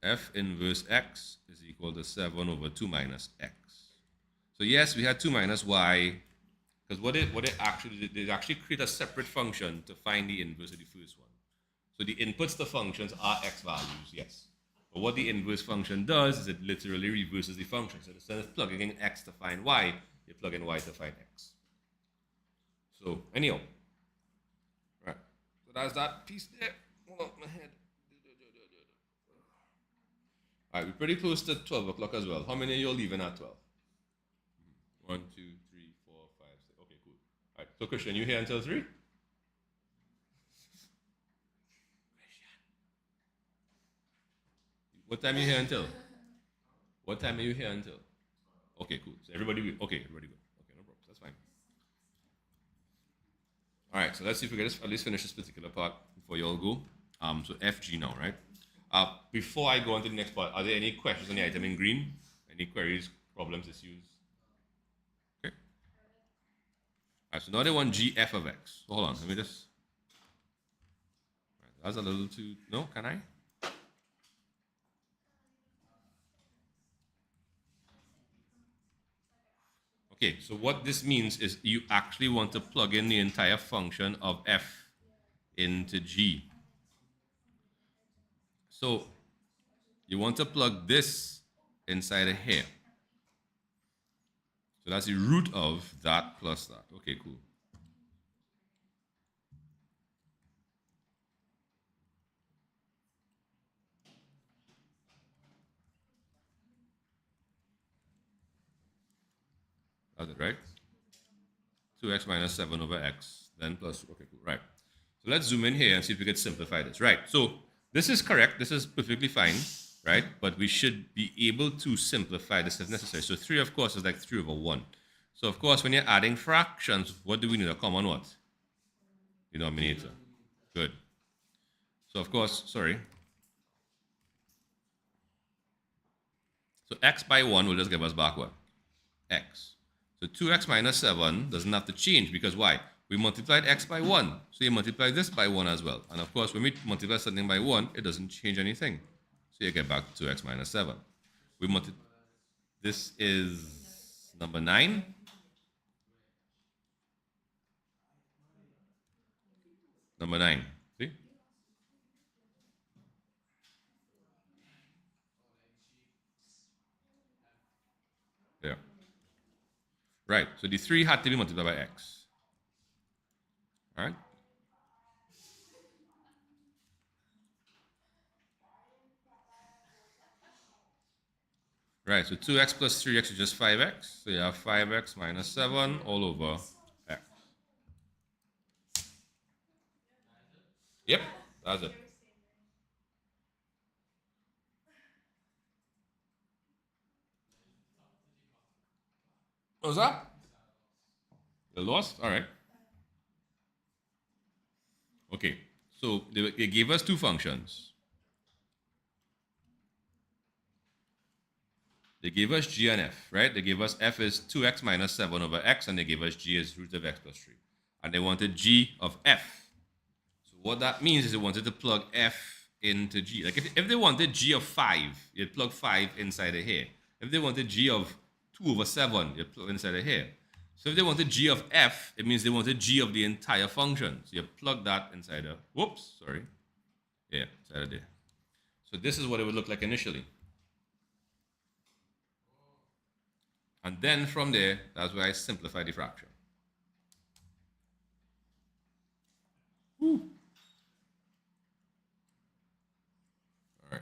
f inverse x is equal to 7 over 2 minus x. So yes, we had 2 minus y, because what it actually did, they actually create a separate function to find the inverse of the first one. So the inputs to functions are x values, yes. But what the inverse function does is it literally reverses the function. So instead of plugging in x to find y, you plug in y to find x. So anyhow, right. So that's that piece there. Hold on, my head. All right, we're pretty close to 12 o'clock as well. How many of you are leaving at 12? 1, 2, 3, 4, 5, 6. Okay, cool. All right, so Christian, you here until 3? What time are you here until? What time are you here until? Okay, cool. So everybody go. Okay, everybody go. Okay, no problems. That's fine. All right, so let's see if we can at least finish this particular part before you all go. So FG now, right? Before I go on to the next part, are there any questions on the item in green? Any queries, problems, issues? Okay. All right, so now they want GF of X. So hold on, let me just. Right, that's a little too. No, can I? Okay, so what this means is you actually want to plug in the entire function of f into g. So you want to plug this inside of here. So that's the root of that plus that. Okay, cool. That's it, right? 2x minus 7 over x, then plus, okay, cool, right. So let's zoom in here and see if we can simplify this. Right, so this is correct, this is perfectly fine, right? But we should be able to simplify this if necessary. So 3, of course, is like 3 over 1. So, of course, when you're adding fractions, what do we need? A common what? Denominator. Good. So, of course, sorry. So x by 1 will just give us back what? X. So 2x minus 7 doesn't have to change because why? We multiplied x by 1. So you multiply this by 1 as well. And of course, when we multiply something by 1, it doesn't change anything. So you get back to 2x minus 7. We multiply. This is number 9. Number 9. See? Yeah. Right. So the 3 had to be multiplied by x. All right? Right. So 2x plus 3x is just 5x. So you have 5x minus 7 all over x. Yep. That's it. What was that? The lost? All right. Okay. So they gave us two functions. They gave us g and f, right? They gave us f is 2x minus 7 over x, and they gave us g is root of x plus 3. And they wanted g of f. So what that means is they wanted to plug f into g. Like if they wanted g of 5, you'd plug 5 inside of here. If they wanted g of 2 over 7, you'd plug inside of here. So if they wanted g of f, it means they wanted g of the entire function. So you plug that inside of, whoops, sorry. Yeah, inside of there. So this is what it would look like initially. And then from there, that's where I simplify the fraction. Woo. All right.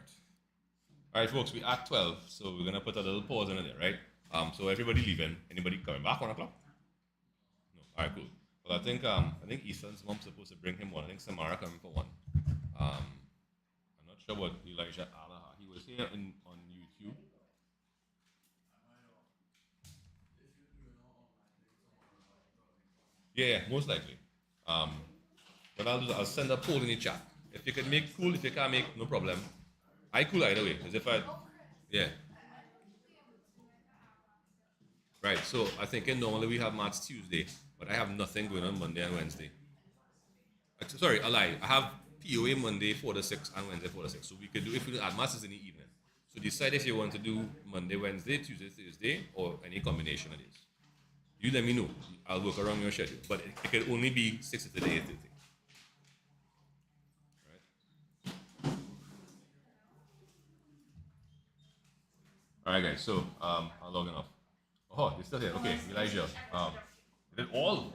All right, folks, we're at 12, so we're going to put a little pause in there, right? So everybody leaving. Anybody coming back 1 o'clock? No. All right, cool. Well, I think Ethan's mom's supposed to bring him one. I think Samara coming for one. I'm not sure what Elijah Alaha. He was here on YouTube. Yeah, most likely. Um, what I'll do is I'll send a poll in the chat. If you can make, cool. If you can't make, no problem. I cool either way. Because if I, yeah. Right. So I think normally we have Maths Tuesday, but I have nothing going on Monday and Wednesday. Sorry, a lie. I have POA Monday 4 to 6 and Wednesday 4 to 6. So we could do if we do add Maths in the evening. So decide if you want to do Monday, Wednesday, Tuesday, Thursday, or any combination of these. You let me know. I'll work around your schedule. But it can only be 6 to 8:30. All right, guys. So I'll log in off. Oh, you're still here. Okay, Elijah. Did all?